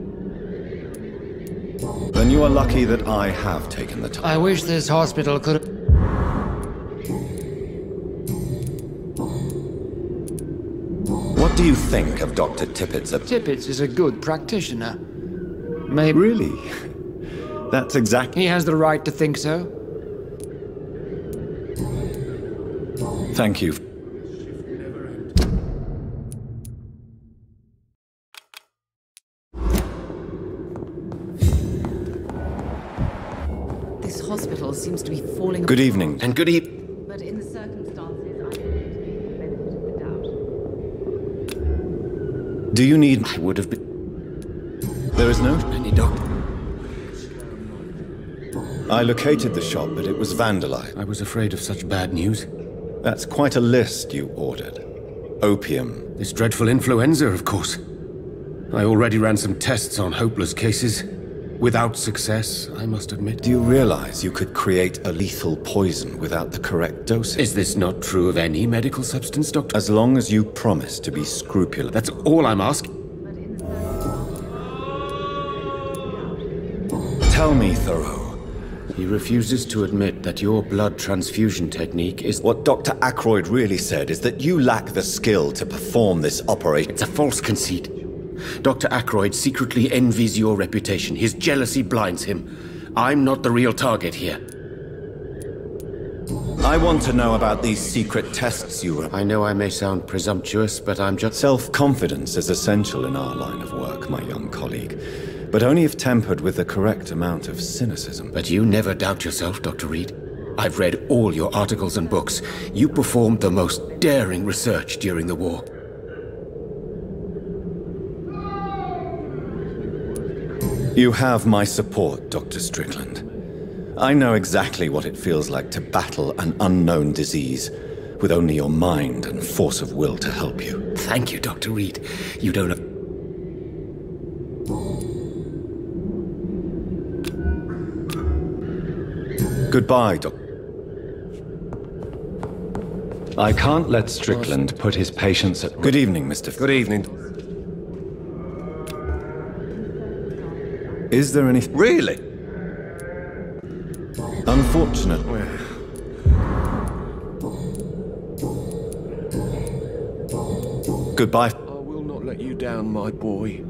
Then you are lucky that I have taken the time. I wish this hospital could... What do you think of Dr. Tippett's... Tippett is a good practitioner. Maybe... Really? That's exactly... He has the right to think so. Thank you. This hospital seems to be falling... Good evening. And good evening. But in the circumstances, I think to take the benefit of the doubt. Do you need... I would have been... There is no... Any doctor. I located the shop, but it was vandalized. I was afraid of such bad news. That's quite a list you ordered. Opium. This dreadful influenza, of course. I already ran some tests on hopeless cases. Without success, I must admit. Do you realize you could create a lethal poison without the correct dosage? Is this not true of any medical substance, Doctor? As long as you promise to be scrupulous. That's all I'm asking. Tell me, Thoreau. He refuses to admit that your blood transfusion technique is... What Dr. Ackroyd really said is that you lack the skill to perform this operation. It's a false conceit. Dr. Ackroyd secretly envies your reputation. His jealousy blinds him. I'm not the real target here. I want to know about these secret tests you run. I know I may sound presumptuous, but I'm just... Self-confidence is essential in our line of work, my young colleague. But only if tempered with the correct amount of cynicism. But you never doubt yourself, Dr. Reed. I've read all your articles and books. You performed the most daring research during the war. You have my support, Dr. Strickland. I know exactly what it feels like to battle an unknown disease with only your mind and force of will to help you. Thank you, Dr. Reed. You don't... Goodbye, Doc. I can't let Strickland put his patients at... Good evening, Mr. Good evening. Is there any... Really? Unfortunate. Goodbye. I will not let you down, my boy.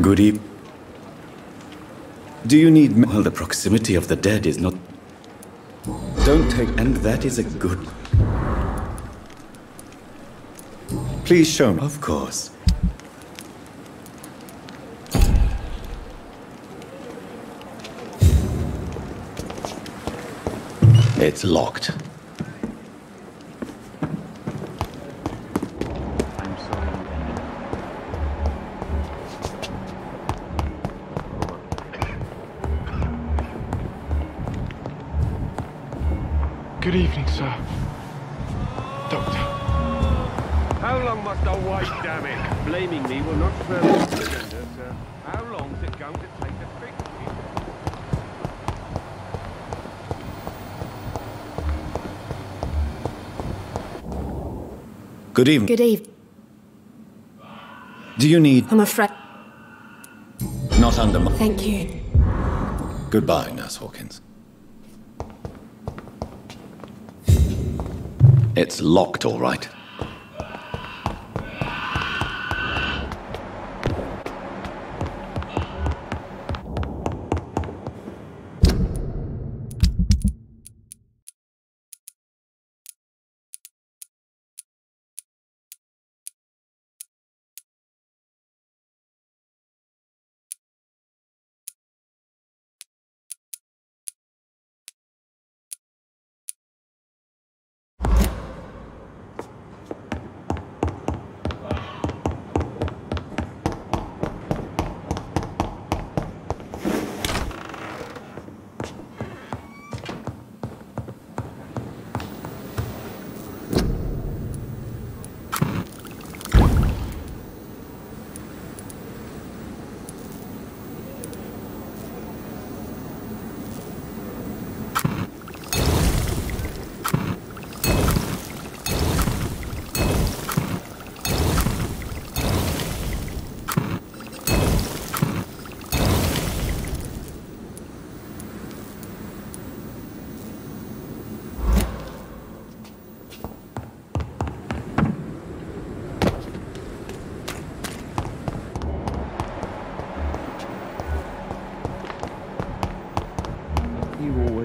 Good evening. Do you need... Well, the proximity of the dead is not... Don't take... And that is a good... Please show me. Of course. It's locked. Good evening, sir. Doctor. How long must I wait, damn it? Blaming me will not further the agenda, sir. How long is it going to take to fix it? Good evening. Good evening. Do you need... I'm afraid... Not under my... Thank you. Goodbye, Nurse Hawkins. It's locked, all right.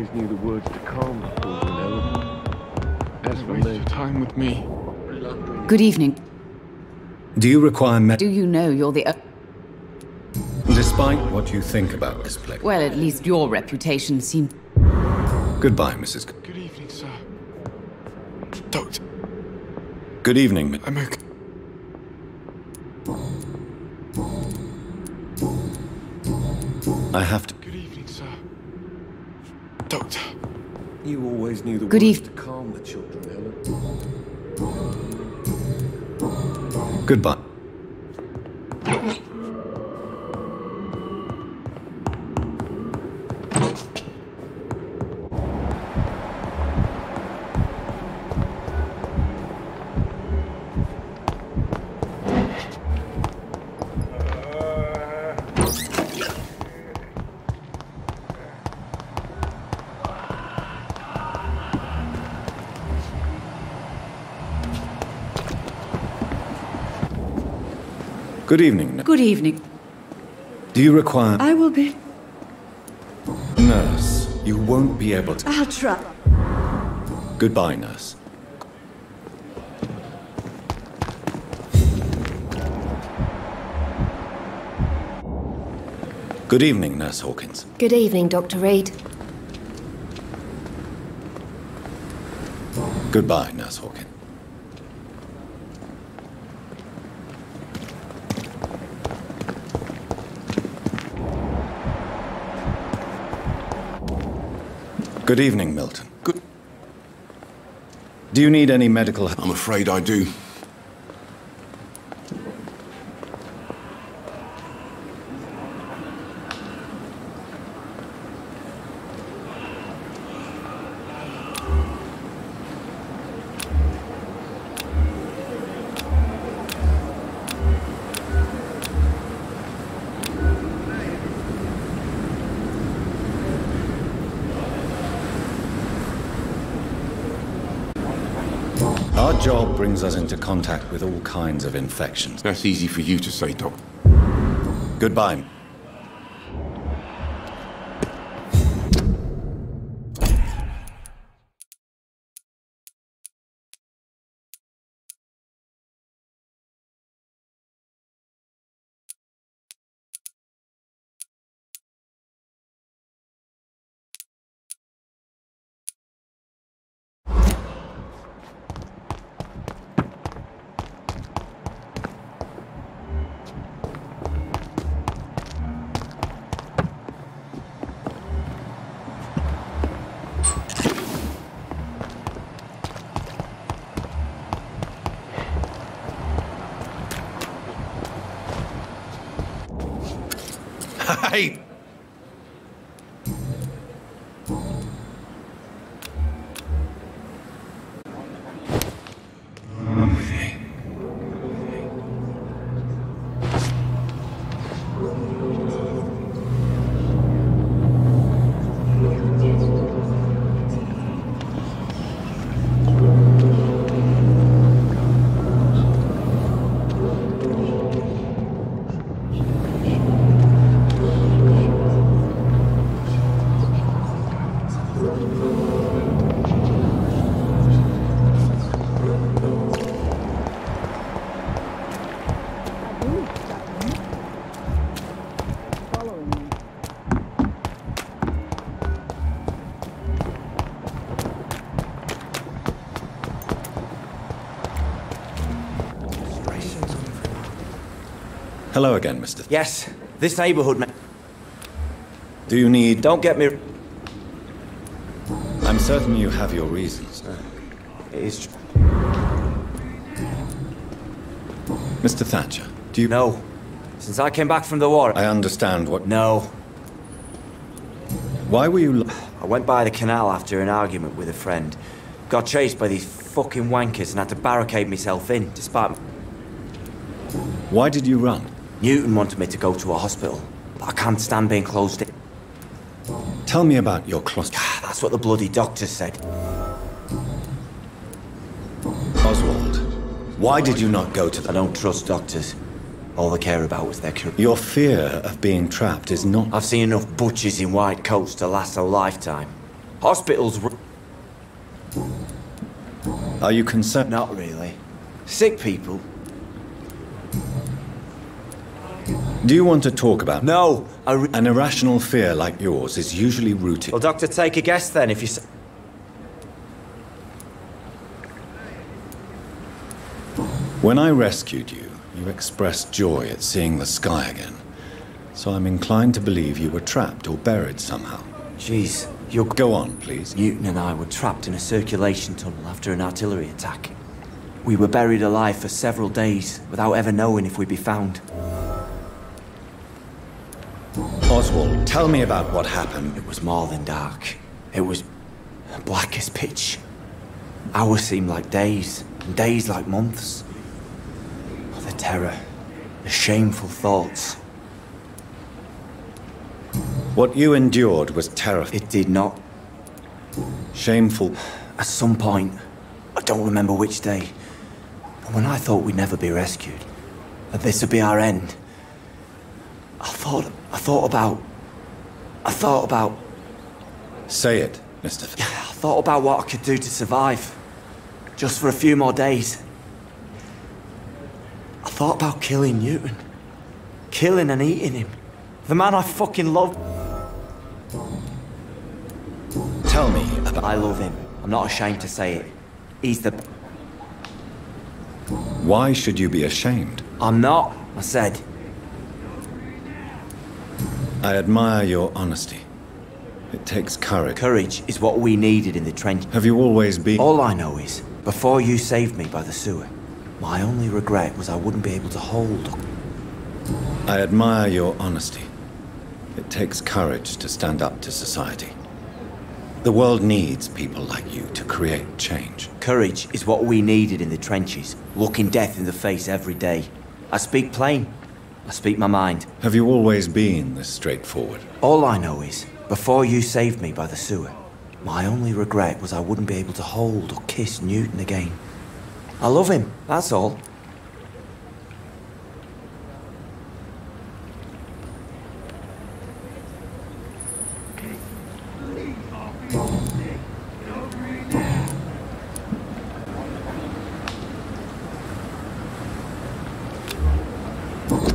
always knew the words to calm the poor Ellen. As for me, time with me. Good evening. Do you require Do you know you're the... Despite what you think about this place. Well, at least your reputation seems... Goodbye, Mrs. Good evening, sir. Doctor. Good evening. I'm okay. I have to... Good evening, sir. Doctor. You always knew the Good words eve- to calm the children, Ellen. Goodbye. Good evening. Good evening. Do you require... I will be... Nurse, you won't be able to... I'll try. Goodbye, nurse. Good evening, Nurse Hawkins. Good evening, Dr. Reed. Goodbye, Nurse Hawkins. Good evening, Milton. Good. Do you need any medical help? I'm afraid I do. Our job brings us into contact with all kinds of infections. That's easy for you to say, Doc. Goodbye. Hey! Hello again, Mr. Yes, this neighborhood, man. Do you need... Don't get me... I'm certain you have your reasons. It is... Mr. Thatcher, do you... No. Since I came back from the war... I understand what... No. Why were you... I went by the canal after an argument with a friend. Got chased by these fucking wankers and had to barricade myself in, despite... Why did you run? Newton wanted me to go to a hospital, but I can't stand being closed in. Tell me about your closet. That's what the bloody doctor said. Oswald, why did you not go to the... I don't trust doctors. All they care about was their career. Your fear of being trapped is not... I've seen enough butchers in white coats to last a lifetime. Hospitals... Are you concerned? Not really. Sick people. Do you want to talk about... No, An irrational fear like yours is usually rooted... Well, Doctor, take a guess then, if you... When I rescued you, you expressed joy at seeing the sky again. So I'm inclined to believe you were trapped or buried somehow. Jeez, you'll... Go on, please. Newton and I were trapped in a circulation tunnel after an artillery attack. We were buried alive for several days, without ever knowing if we'd be found. Oswald, tell me about what happened. It was more than dark. It was black as pitch. Hours seemed like days, and days like months. The terror, the shameful thoughts. What you endured was terrifying. It did not. Shameful. At some point, I don't remember which day, but when I thought we'd never be rescued, that this would be our end, I thought about... Say it, Mr. I thought about what I could do to survive, just for a few more days. I thought about killing Newton. Killing and eating him. The man I fucking love. Tell me about... I love him. I'm not ashamed to say it. He's the... Why should you be ashamed? I'm not, I said. I admire your honesty. It takes courage. Courage is what we needed in the trench. Have you always been... All I know is, before you saved me by the sewer, my only regret was I wouldn't be able to hold. I admire your honesty. It takes courage to stand up to society. The world needs people like you to create change. Courage is what we needed in the trenches, looking death in the face every day. I speak plain. I speak my mind. Have you always been this straightforward? All I know is, before you saved me by the sewer, my only regret was I wouldn't be able to hold or kiss Newton again. I love him, that's all.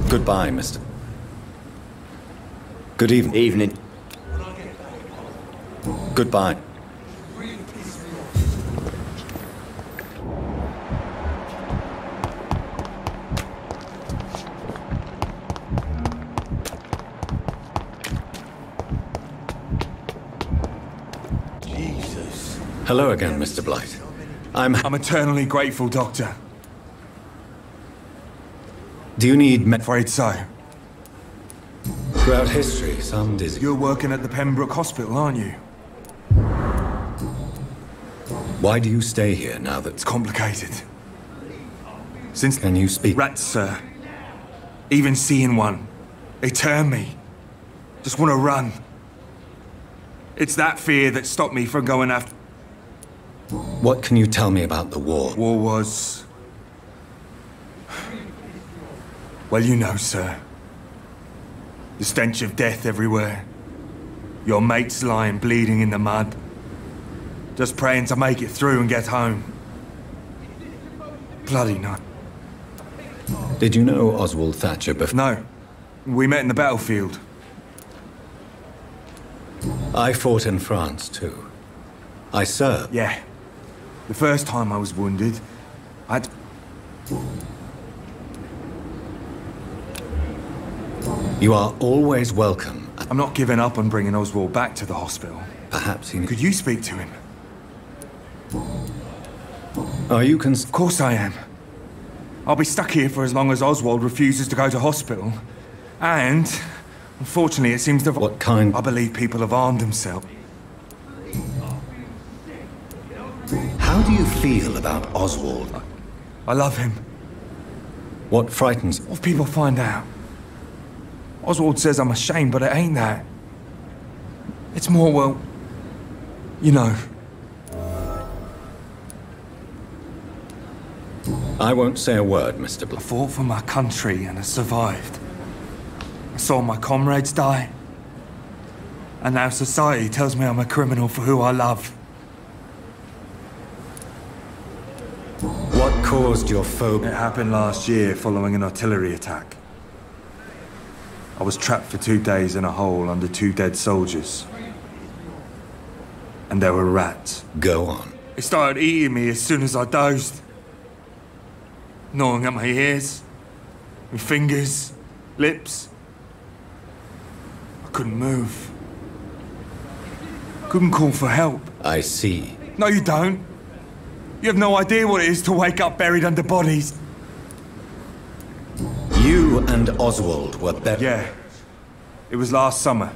Goodbye, Mr. Good evening. Evening. Goodbye. Jesus. Hello again, Mr. Blight. I'm eternally grateful, Doctor. Do you need Afraid so. Throughout history, some dizzy. You're working at the Pembroke Hospital, aren't you? Why do you stay here now that... It's complicated. Since... Can you speak? Rats, sir. Even seeing one. They turn me. Just want to run. It's that fear that stopped me from going after... What can you tell me about the war? War was... Well, you know, sir. The stench of death everywhere. Your mates lying bleeding in the mud. Just praying to make it through and get home. Bloody night. Did you know Oswald Thatcher before? No. We met in the battlefield. I fought in France, too. I served. Yeah. The first time I was wounded, I'd... You are always welcome. I'm not giving up on bringing Oswald back to the hospital. Perhaps he... Could you speak to him? Are you Of course I am. I'll be stuck here for as long as Oswald refuses to go to hospital. And, unfortunately, it seems to... What kind... I believe people have armed themselves. How do you feel about Oswald? I love him. What frightens... What if people find out? Oswald says I'm ashamed, but it ain't that. It's more, well... You know. I won't say a word, Mr. I fought for my country and I survived. I saw my comrades die. And now society tells me I'm a criminal for who I love. What caused your phobia? It happened last year following an artillery attack. I was trapped for 2 days in a hole under 2 dead soldiers. And there were rats. Go on. They started eating me as soon as I dozed. Gnawing at my ears, my fingers, lips. I couldn't move. Couldn't call for help. I see. No, you don't. You have no idea what it is to wake up buried under bodies. You and Oswald were buried. Yeah. It was last summer.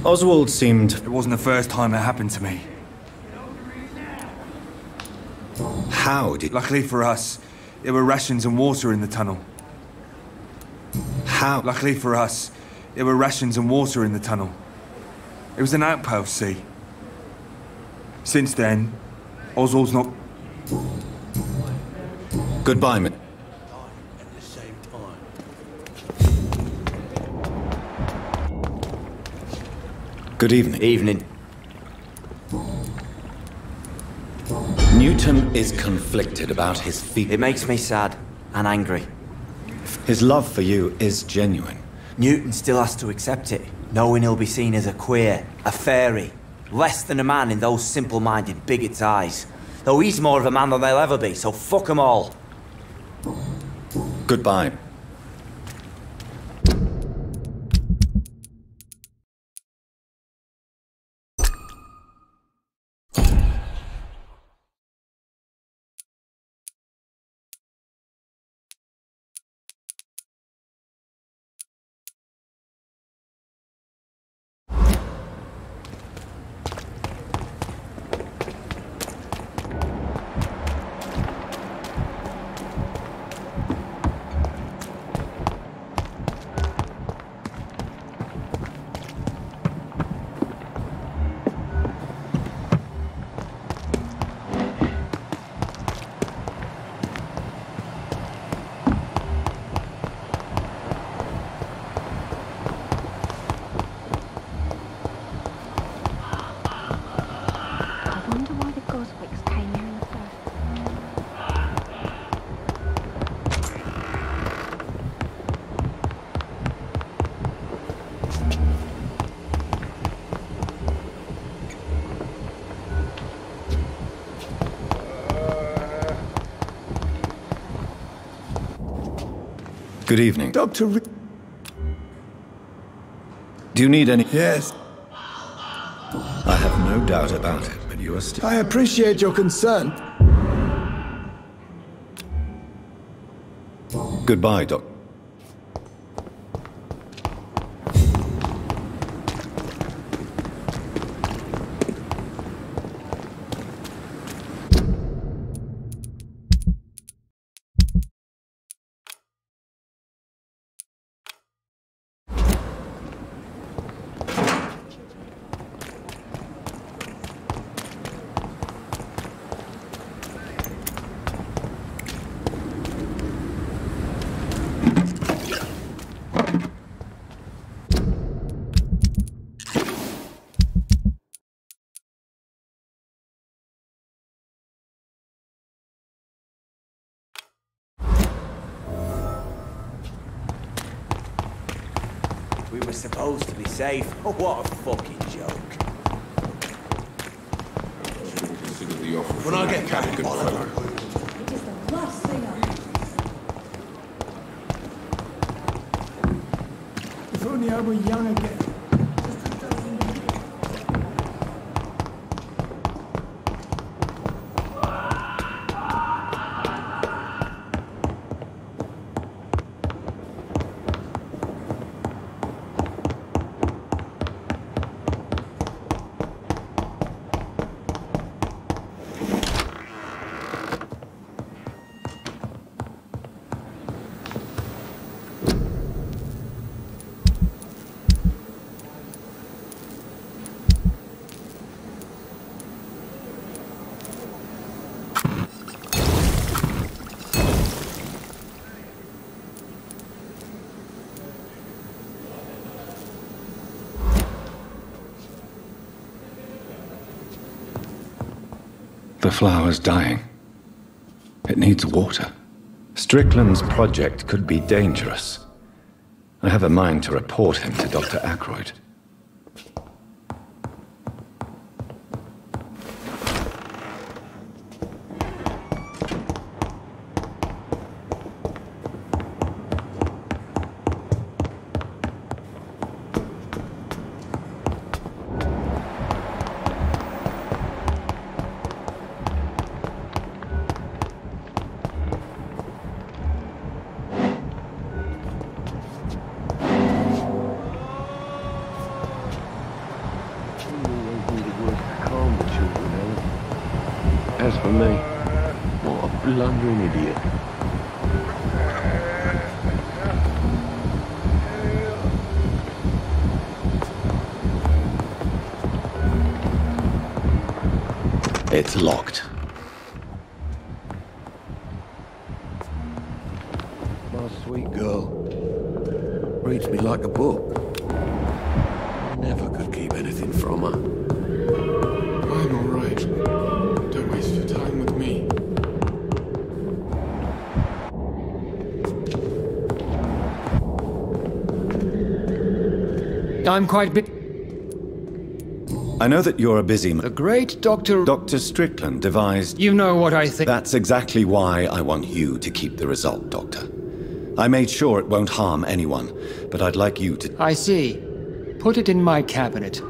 Oswald seemed... It wasn't the first time it happened to me. How did... Luckily for us, there were rations and water in the tunnel. How? Luckily for us, there were rations and water in the tunnel. It was an outpost, see? Since then, Oswald's not... Goodbye, mate. Good evening. Evening. Newton is conflicted about his feet. It makes me sad and angry. His love for you is genuine. Newton still has to accept it, knowing he'll be seen as a queer, a fairy, less than a man in those simple-minded bigots' eyes. Though he's more of a man than they'll ever be, so fuck them all. Goodbye. Good evening. Dr. Do you need any... Yes. I have no doubt about it, but you are still... I appreciate your concern. Goodbye, Doc. We were supposed to be safe. Oh, what a fucking joke. When I get back, good fellow. It is the last thing I... If only I were young again. The flower's dying. It needs water. Strickland's project could be dangerous. I have a mind to report him to Dr. Ackroyd. As for me, what a blundering idiot. It's locked. My sweet girl reads me like a book. I never could keep anything from her. I'm all right. Don't waste your time with me. I'm quite bit. I know that you're a busy man. The great Dr. Dr. Strickland devised... You know what I think. That's exactly why I want you to keep the result, Doctor. I made sure it won't harm anyone, but I'd like you to... I see. Put it in my cabinet.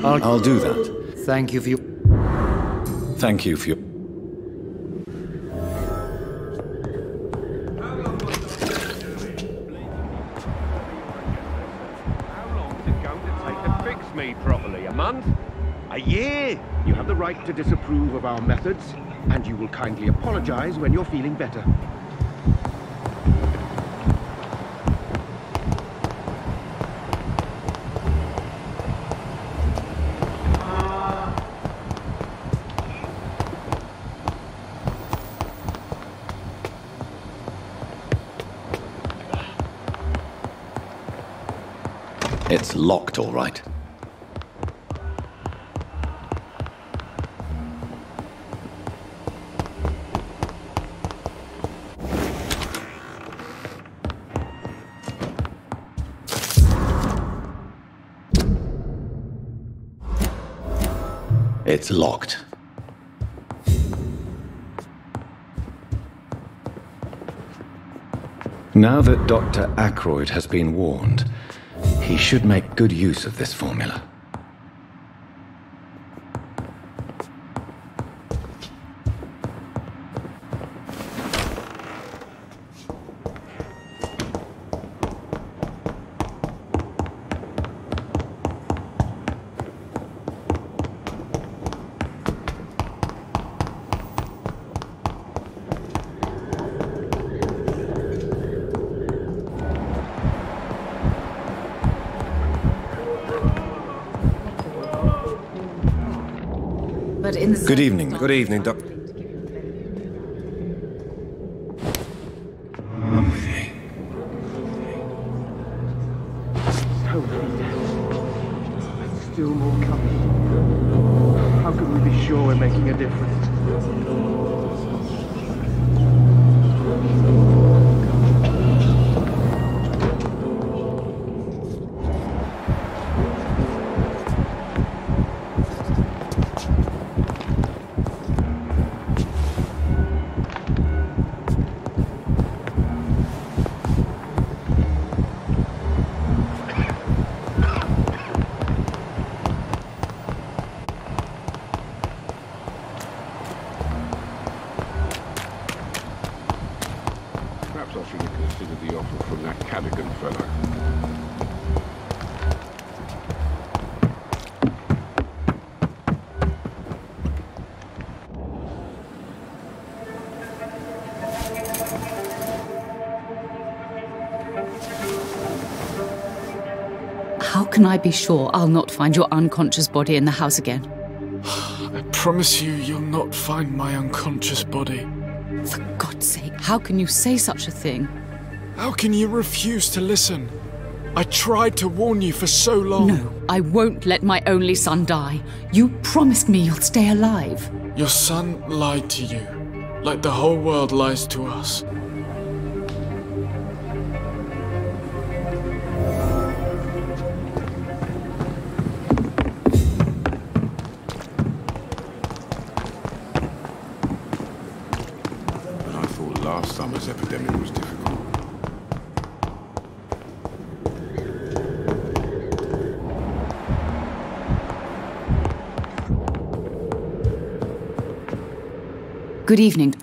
I'll do that. Thank you for your... Thank you for your... Fix me properly. A month? A year? You have the right to disapprove of our methods, and you will kindly apologize when you're feeling better. It's locked, all right. It's locked. Now that Dr. Ackroyd has been warned, he should make good use of this formula. Good evening. Good evening, Doctor. So many deaths. Still more coming. How can we be sure we're making a difference? Perhaps I should have considered the offer from that Cadigan fellow. How can I be sure I'll not find your unconscious body in the house again? I promise you, you'll not find my unconscious body. For God's sake, how can you say such a thing? How can you refuse to listen? I tried to warn you for so long. No, I won't let my only son die. You promised me you'll stay alive. Your son lied to you, like the whole world lies to us. But I thought last summer's epidemic was difficult. Good evening.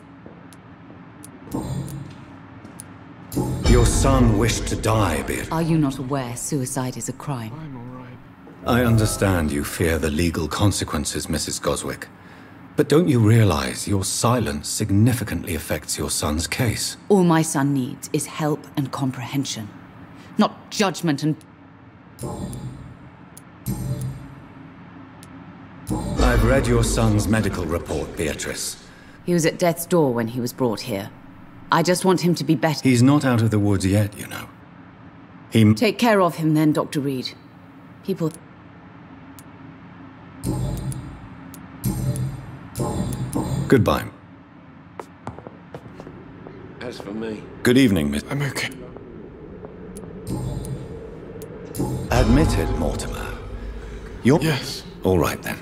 Your son wished to die, Beatrice. Are you not aware suicide is a crime? I understand you fear the legal consequences, Mrs. Goswick. But don't you realize your silence significantly affects your son's case? All my son needs is help and comprehension, not judgment and... I've read your son's medical report, Beatrice. He was at death's door when he was brought here. I just want him to be better. He's not out of the woods yet, you know. He... Take care of him then, Dr. Reed. People... Goodbye. As for me... Good evening, Miss... I'm okay. Admit it, Mortimer. You're... Yes. All right, then.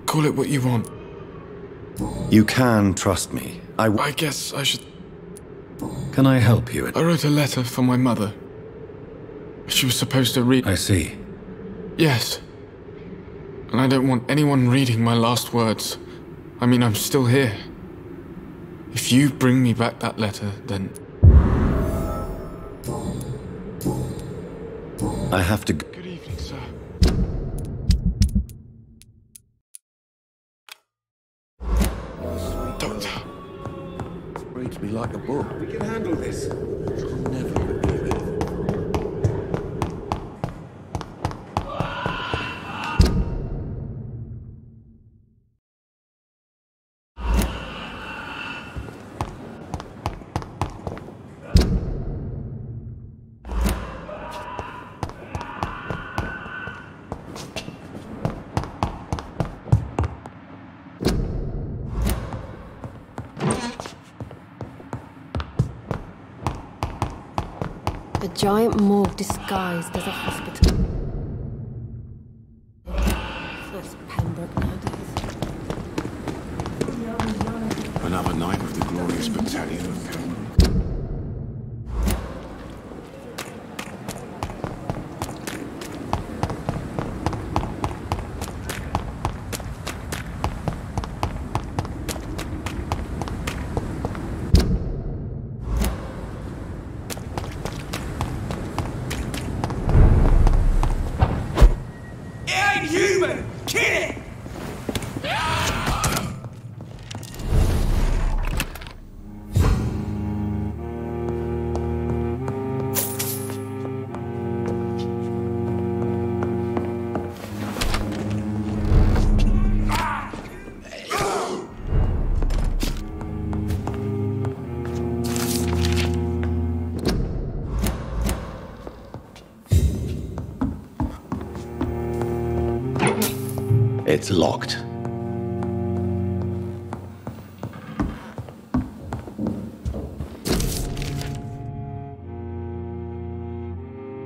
Call it what you want. You can trust me. I guess I should... Can I help you? I wrote a letter for my mother. She was supposed to read... I see. Yes. And I don't want anyone reading my last words. I mean, I'm still here. If you bring me back that letter, then... I have to... Good evening, sir. Doctor. Reads me like a book. We can handle this. I'll never forgive it. A giant morgue disguised as a hospital. That's Pembroke nowadays. Another night with the glorious battalion of Pembroke. It's locked.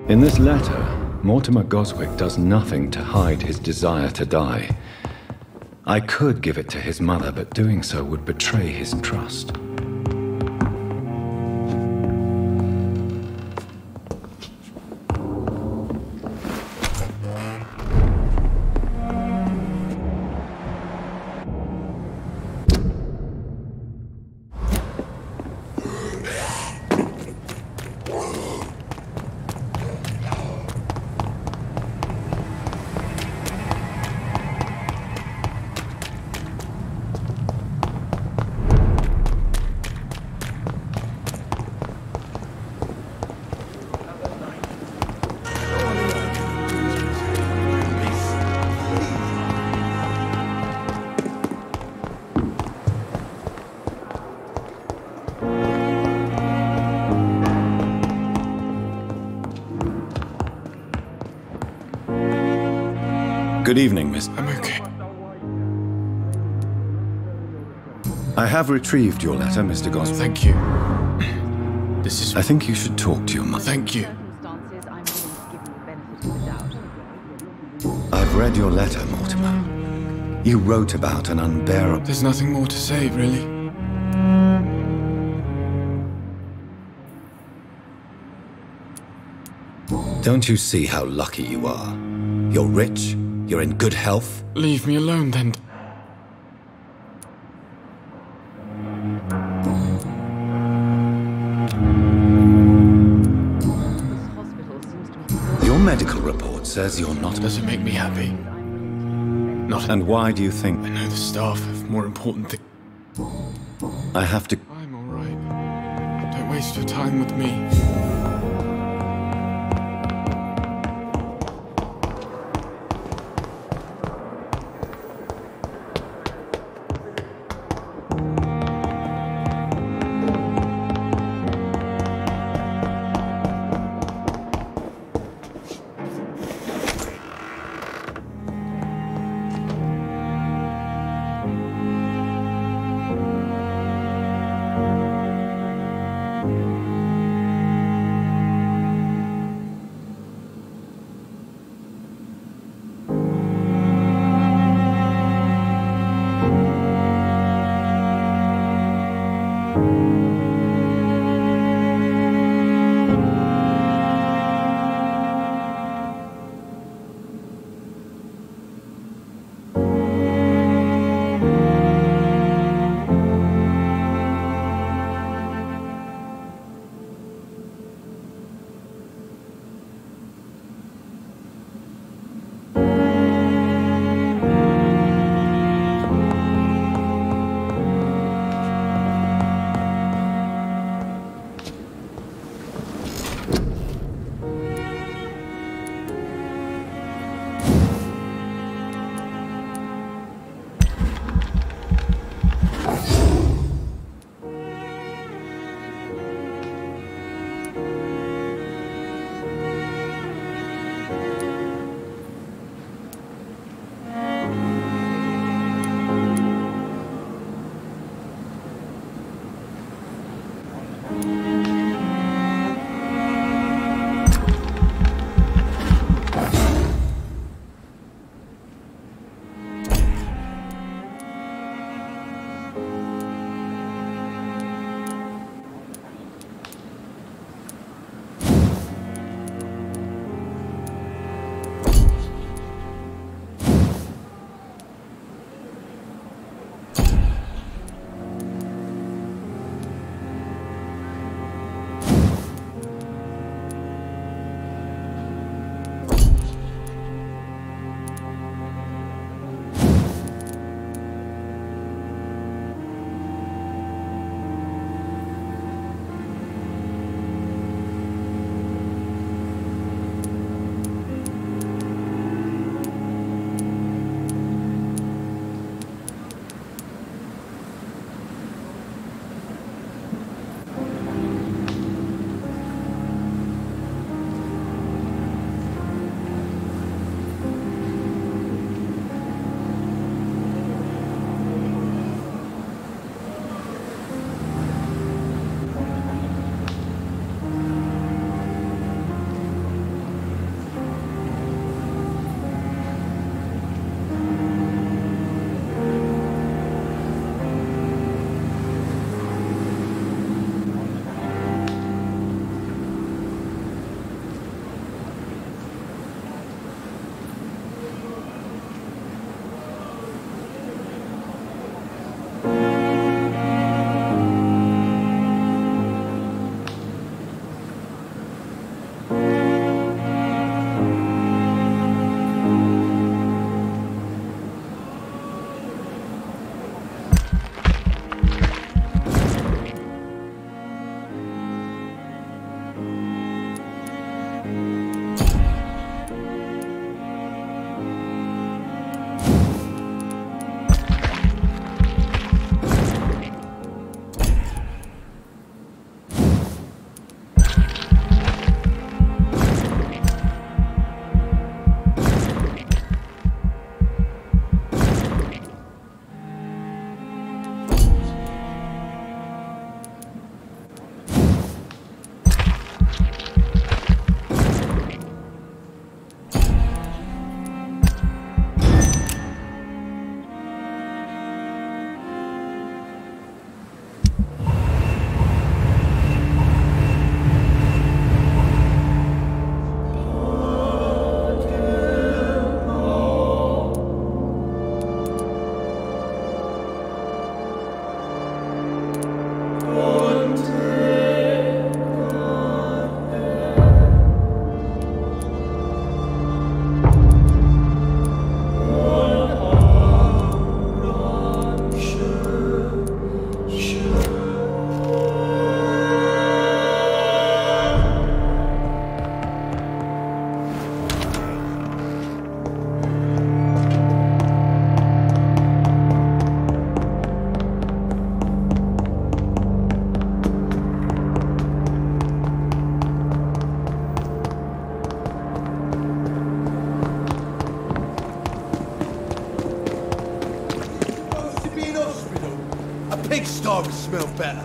In this letter, Mortimer Goswick does nothing to hide his desire to die. I could give it to his mother, but doing so would betray his trust. Good evening, Miss. I'm okay. I have retrieved your letter, Mr. Gosling. Thank you. This is... I think you should talk to your mother. Thank you. I've read your letter, Mortimer. You wrote about an unbearable... There's nothing more to say, really. Don't you see how lucky you are? You're rich, you're in good health. Leave me alone, then. Your medical report says you're not... Doesn't make me happy. Not... And why do you think... I know the staff have more important things. I have to... I'm alright. Don't waste your time with me. I would smell better.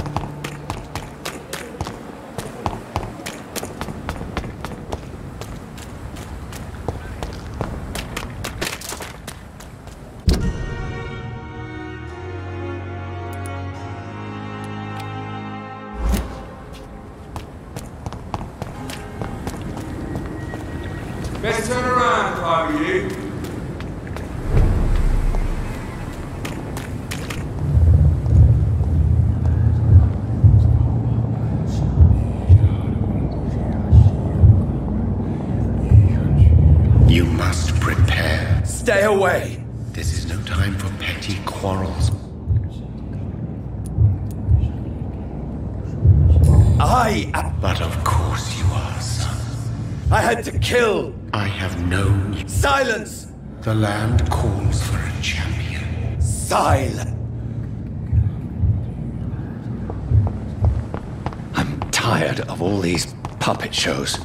Best turn around if I were you. You must prepare. Stay away! This is no time for petty quarrels. But of course you are, son. I had to kill! I have known you. Silence! The land calls for a champion. Silence! I'm tired of all these puppet shows.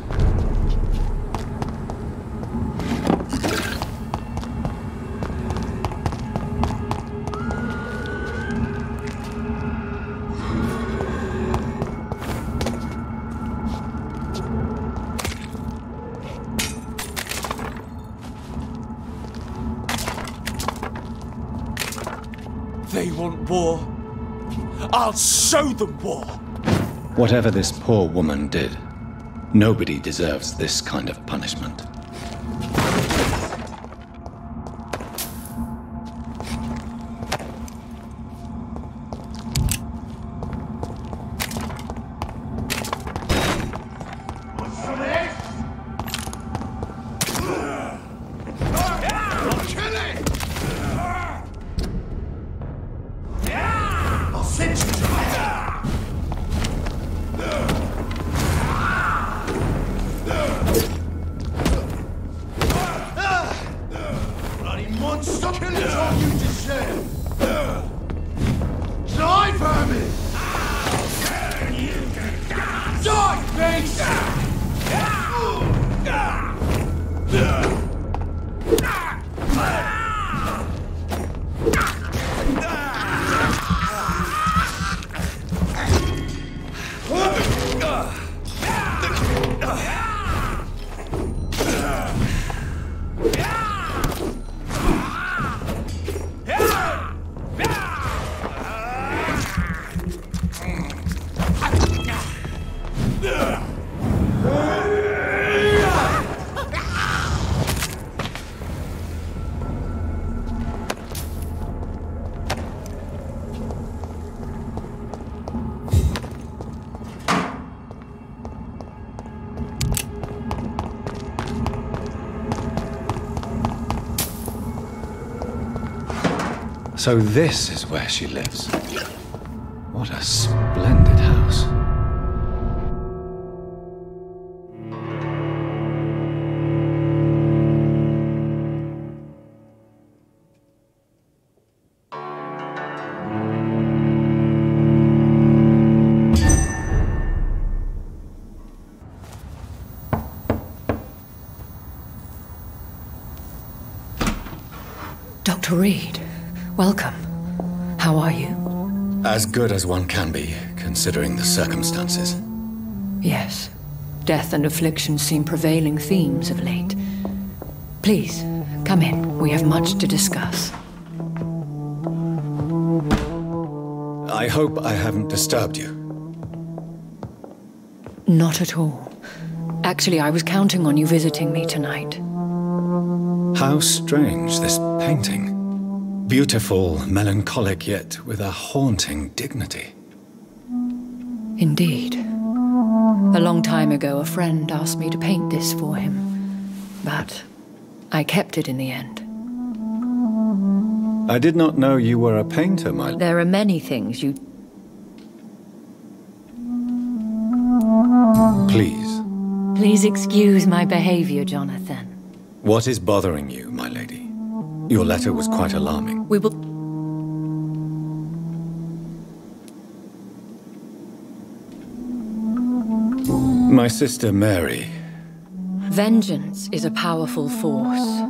They want war. I'll show them war. Whatever this poor woman did, nobody deserves this kind of punishment. So this is where she lives. What a splendid house. Dr. Reed, welcome. How are you? As good as one can be, considering the circumstances. Yes. Death and affliction seem prevailing themes of late. Please, come in. We have much to discuss. I hope I haven't disturbed you. Not at all. Actually, I was counting on you visiting me tonight. How strange, this painting. Beautiful, melancholic, yet with a haunting dignity. Indeed. A long time ago, a friend asked me to paint this for him. But I kept it in the end. I did not know you were a painter, my... There are many things you... Please. Please excuse my behavior, Jonathan. What is bothering you, my lady? Your letter was quite alarming. We will... My sister Mary. Vengeance is a powerful force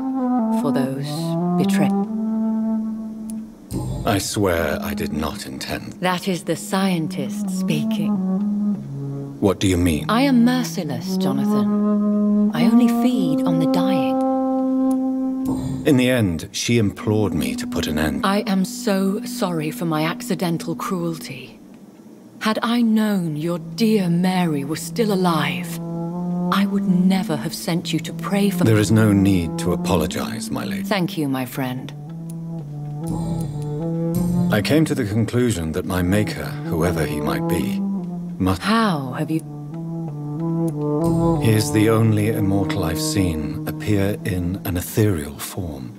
for those betrayed. I swear I did not intend. That is the scientist speaking. What do you mean? I am merciless, Jonathan. I only feed on the dying. In the end, she implored me to put an end. I am so sorry for my accidental cruelty. Had I known your dear Mary was still alive, I would never have sent you to pray for me. There is no need to apologize, my lady. Thank you, my friend. I came to the conclusion that my maker, whoever he might be, must... How have you... He is the only immortal I've seen appear in an ethereal form.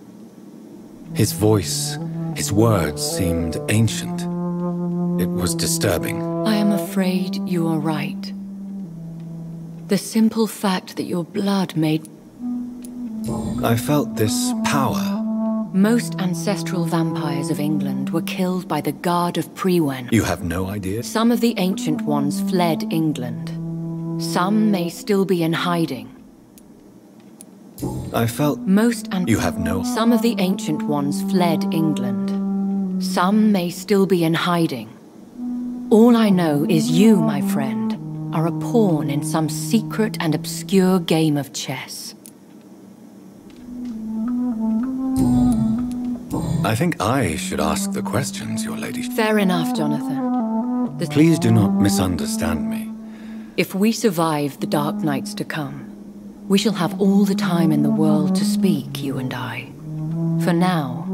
His voice, his words seemed ancient. It was disturbing. I am afraid you are right. The simple fact that your blood made... I felt this power. Most ancestral vampires of England were killed by the Guard of Prewen. You have no idea? Some of the ancient ones fled England. Some may still be in hiding. I felt... You have no... Some of the ancient ones fled England. Some may still be in hiding. All I know is you, my friend, are a pawn in some secret and obscure game of chess. I think I should ask the questions, your ladyship. Fair enough, Jonathan. Please do not misunderstand me. If we survive the dark nights to come, we shall have all the time in the world to speak, you and I. For now...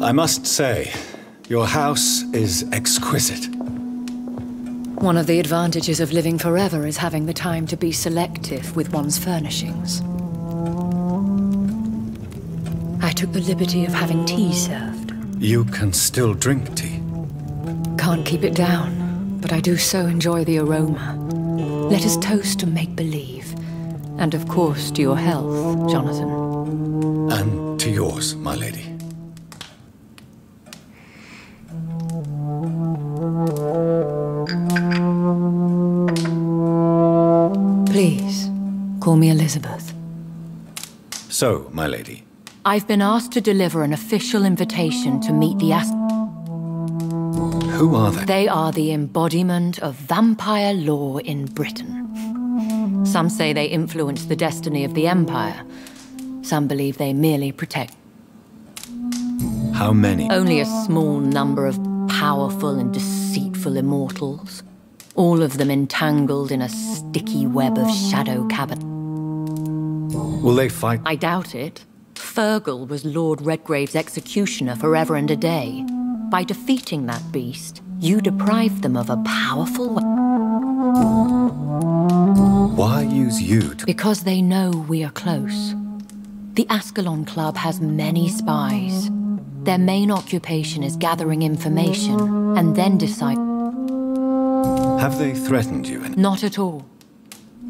I must say, your house is exquisite. One of the advantages of living forever is having the time to be selective with one's furnishings. I took the liberty of having tea served. You can still drink tea. Can't keep it down, but I do so enjoy the aroma. Let us toast to make-believe. And of course to your health, Jonathan. And to yours, my lady. Please, call me Elizabeth. So, my lady. I've been asked to deliver an official invitation to meet the Who are they? They are the embodiment of vampire law in Britain. Some say they influence the destiny of the Empire. Some believe they merely protect. How many? Only a small number of powerful and deceitful immortals. All of them entangled in a sticky web of shadow cabinet. Will they fight? I doubt it. Fergal was Lord Redgrave's executioner forever and a day. By defeating that beast, you deprived them of a powerful weapon. Why use you to... Because they know we are close. The Ascalon Club has many spies. Their main occupation is gathering information, and then decide... Have they threatened you? Not at all.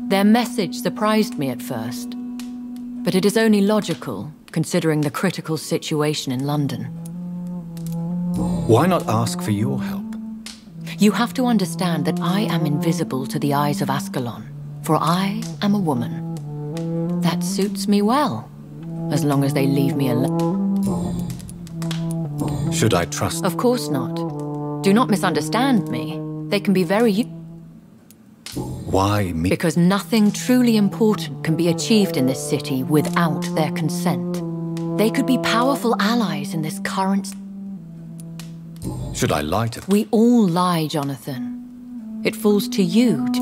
Their message surprised me at first. But it is only logical, considering the critical situation in London. Why not ask for your help? You have to understand that I am invisible to the eyes of Ascalon, for I am a woman. That suits me well, as long as they leave me alone. Should I trust? Of course not. Do not misunderstand me. They can be very... Why me? Because nothing truly important can be achieved in this city without their consent. They could be powerful allies in this current... Should I lie to them? We all lie, Jonathan. It falls to you to...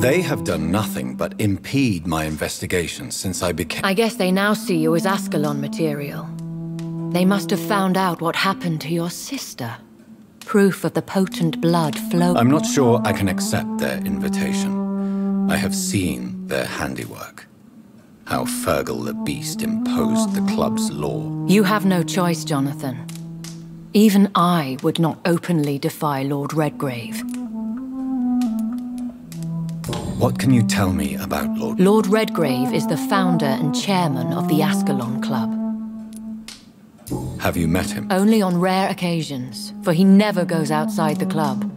They have done nothing but impede my investigation since I became... I guess they now see you as Ascalon material. They must have found out what happened to your sister. Proof of the potent blood flow... I'm not sure I can accept their invitation. I have seen their handiwork. How Fergal the Beast imposed the club's law. You have no choice, Jonathan. Even I would not openly defy Lord Redgrave. What can you tell me about Lord... Lord Redgrave is the founder and chairman of the Ascalon Club. Have you met him? Only on rare occasions, for he never goes outside the club.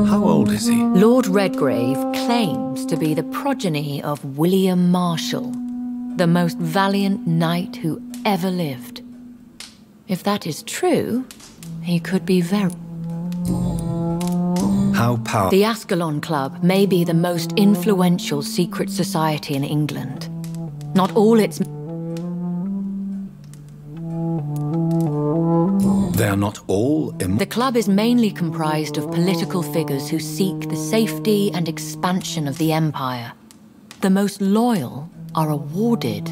How old is he? Lord Redgrave claims to be the progeny of William Marshall, the most valiant knight who ever lived. If that is true, he could be very... How powerful? The Ascalon Club may be the most influential secret society in England. Not all its... They are not all The club is mainly comprised of political figures who seek the safety and expansion of the Empire. The most loyal are awarded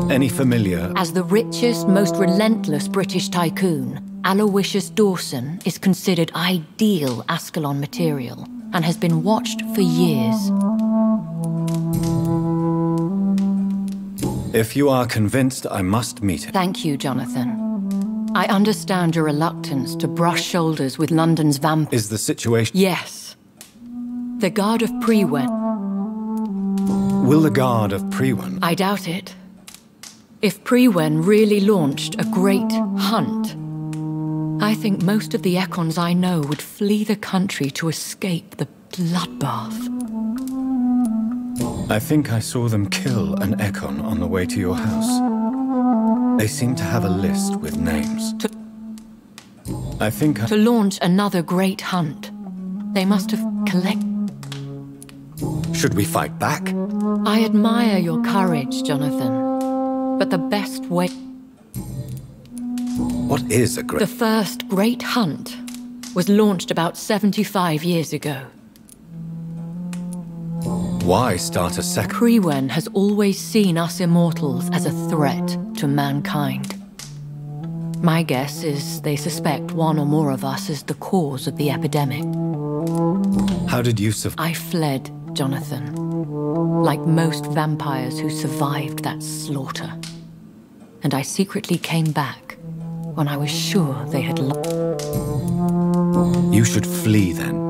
Any familiar? as the richest, most relentless British tycoon. Aloysius Dawson is considered ideal Ascalon material and has been watched for years. If you are convinced, I must meet him. Thank you, Jonathan. I understand your reluctance to brush shoulders with London's vampire. Is the situation... Yes. The Guard of Prewen. Will the Guard of Prewen... I doubt it. If Prewen really launched a great hunt, I think most of the Ekons I know would flee the country to escape the bloodbath. I think I saw them kill an Ekon on the way to your house. They seem to have a list with names. I think To launch another great hunt, they must have collected... Should we fight back? I admire your courage, Jonathan. But the best way... What is a great... The first great hunt was launched about 75 years ago. Why start a second? Prewen has always seen us immortals as a threat to mankind. My guess is they suspect one or more of us is the cause of the epidemic. How did you survive? I fled, Jonathan. Like most vampires who survived that slaughter. And I secretly came back when I was sure they had You should flee then.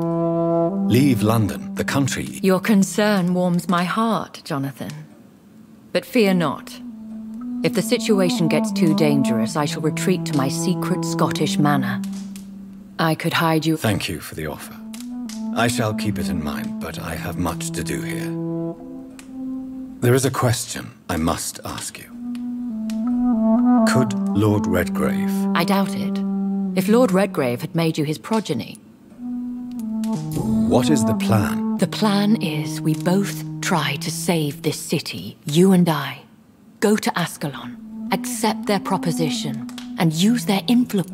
Leave London, the country. Your concern warms my heart, Jonathan. But fear not. If the situation gets too dangerous, I shall retreat to my secret Scottish manor. I could hide you... Thank you for the offer. I shall keep it in mind, but I have much to do here. There is a question I must ask you. Could Lord Redgrave... I doubt it. If Lord Redgrave had made you his progeny... What is the plan? The plan is we both try to save this city, you and I. Go to Ascalon, accept their proposition, and use their influence.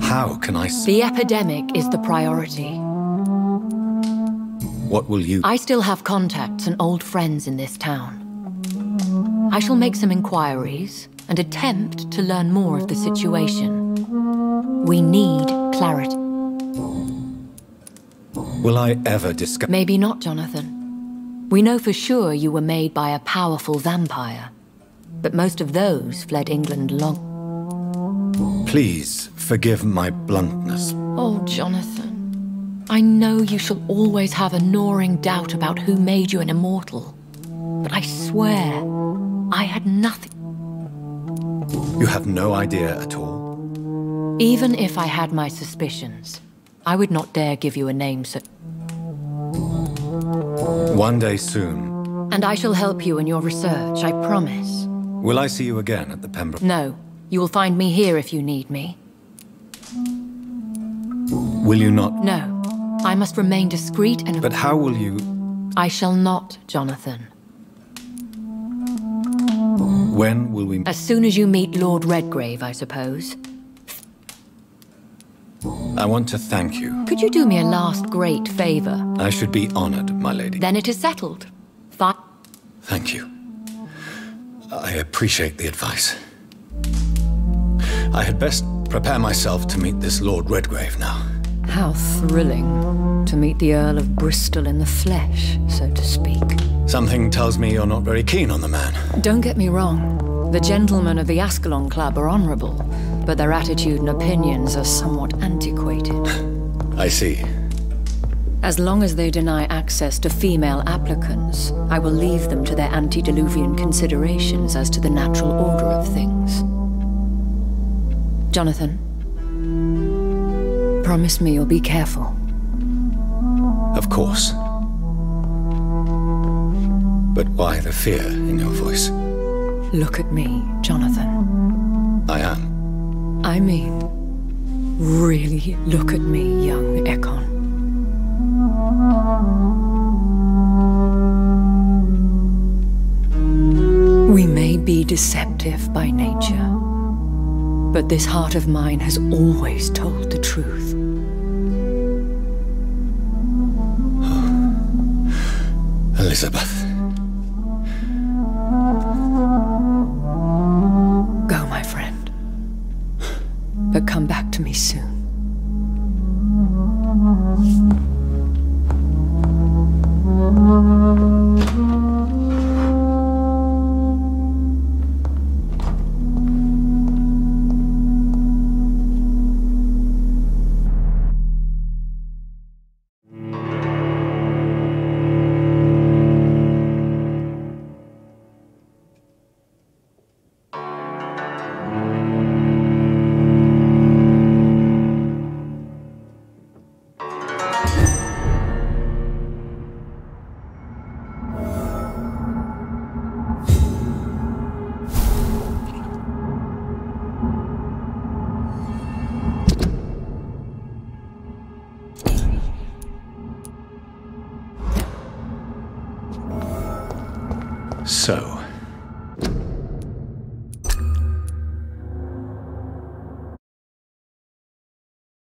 How can I... The epidemic is the priority. What will you... I still have contacts and old friends in this town. I shall make some inquiries and attempt to learn more of the situation. We need clarity. Will I ever discover... Maybe not, Jonathan. We know for sure you were made by a powerful vampire. But most of those fled England long... Please, forgive my bluntness. Oh, Jonathan. I know you shall always have a gnawing doubt about who made you an immortal. But I swear, I had nothing... You have no idea at all? Even if I had my suspicions, I would not dare give you a name so... One day soon. And I shall help you in your research, I promise. Will I see you again at the Pembroke? No. You will find me here if you need me. Will you not? No. I must remain discreet and... But how will you... I shall not, Jonathan. When will we... As soon as you meet Lord Redgrave, I suppose. I want to thank you. Could you do me a last great favor? I should be honored, my lady. Then it is settled. Fine. Thank you. I appreciate the advice. I had best prepare myself to meet this Lord Redgrave now. How thrilling to meet the Earl of Bristol in the flesh, so to speak. Something tells me you're not very keen on the man. Don't get me wrong. The gentlemen of the Ascalon Club are honorable, but their attitude and opinions are somewhat antiquated. I see. As long as they deny access to female applicants, I will leave them to their antediluvian considerations as to the natural order of things. Jonathan, Promise me you'll be careful. Of course. But why the fear in your voice? Look at me, Jonathan. I am. I mean, really look at me, young Ekon. We may be deceptive by nature, but this heart of mine has always told the truth. Elizabeth. Go, my friend. But come back to me soon. So,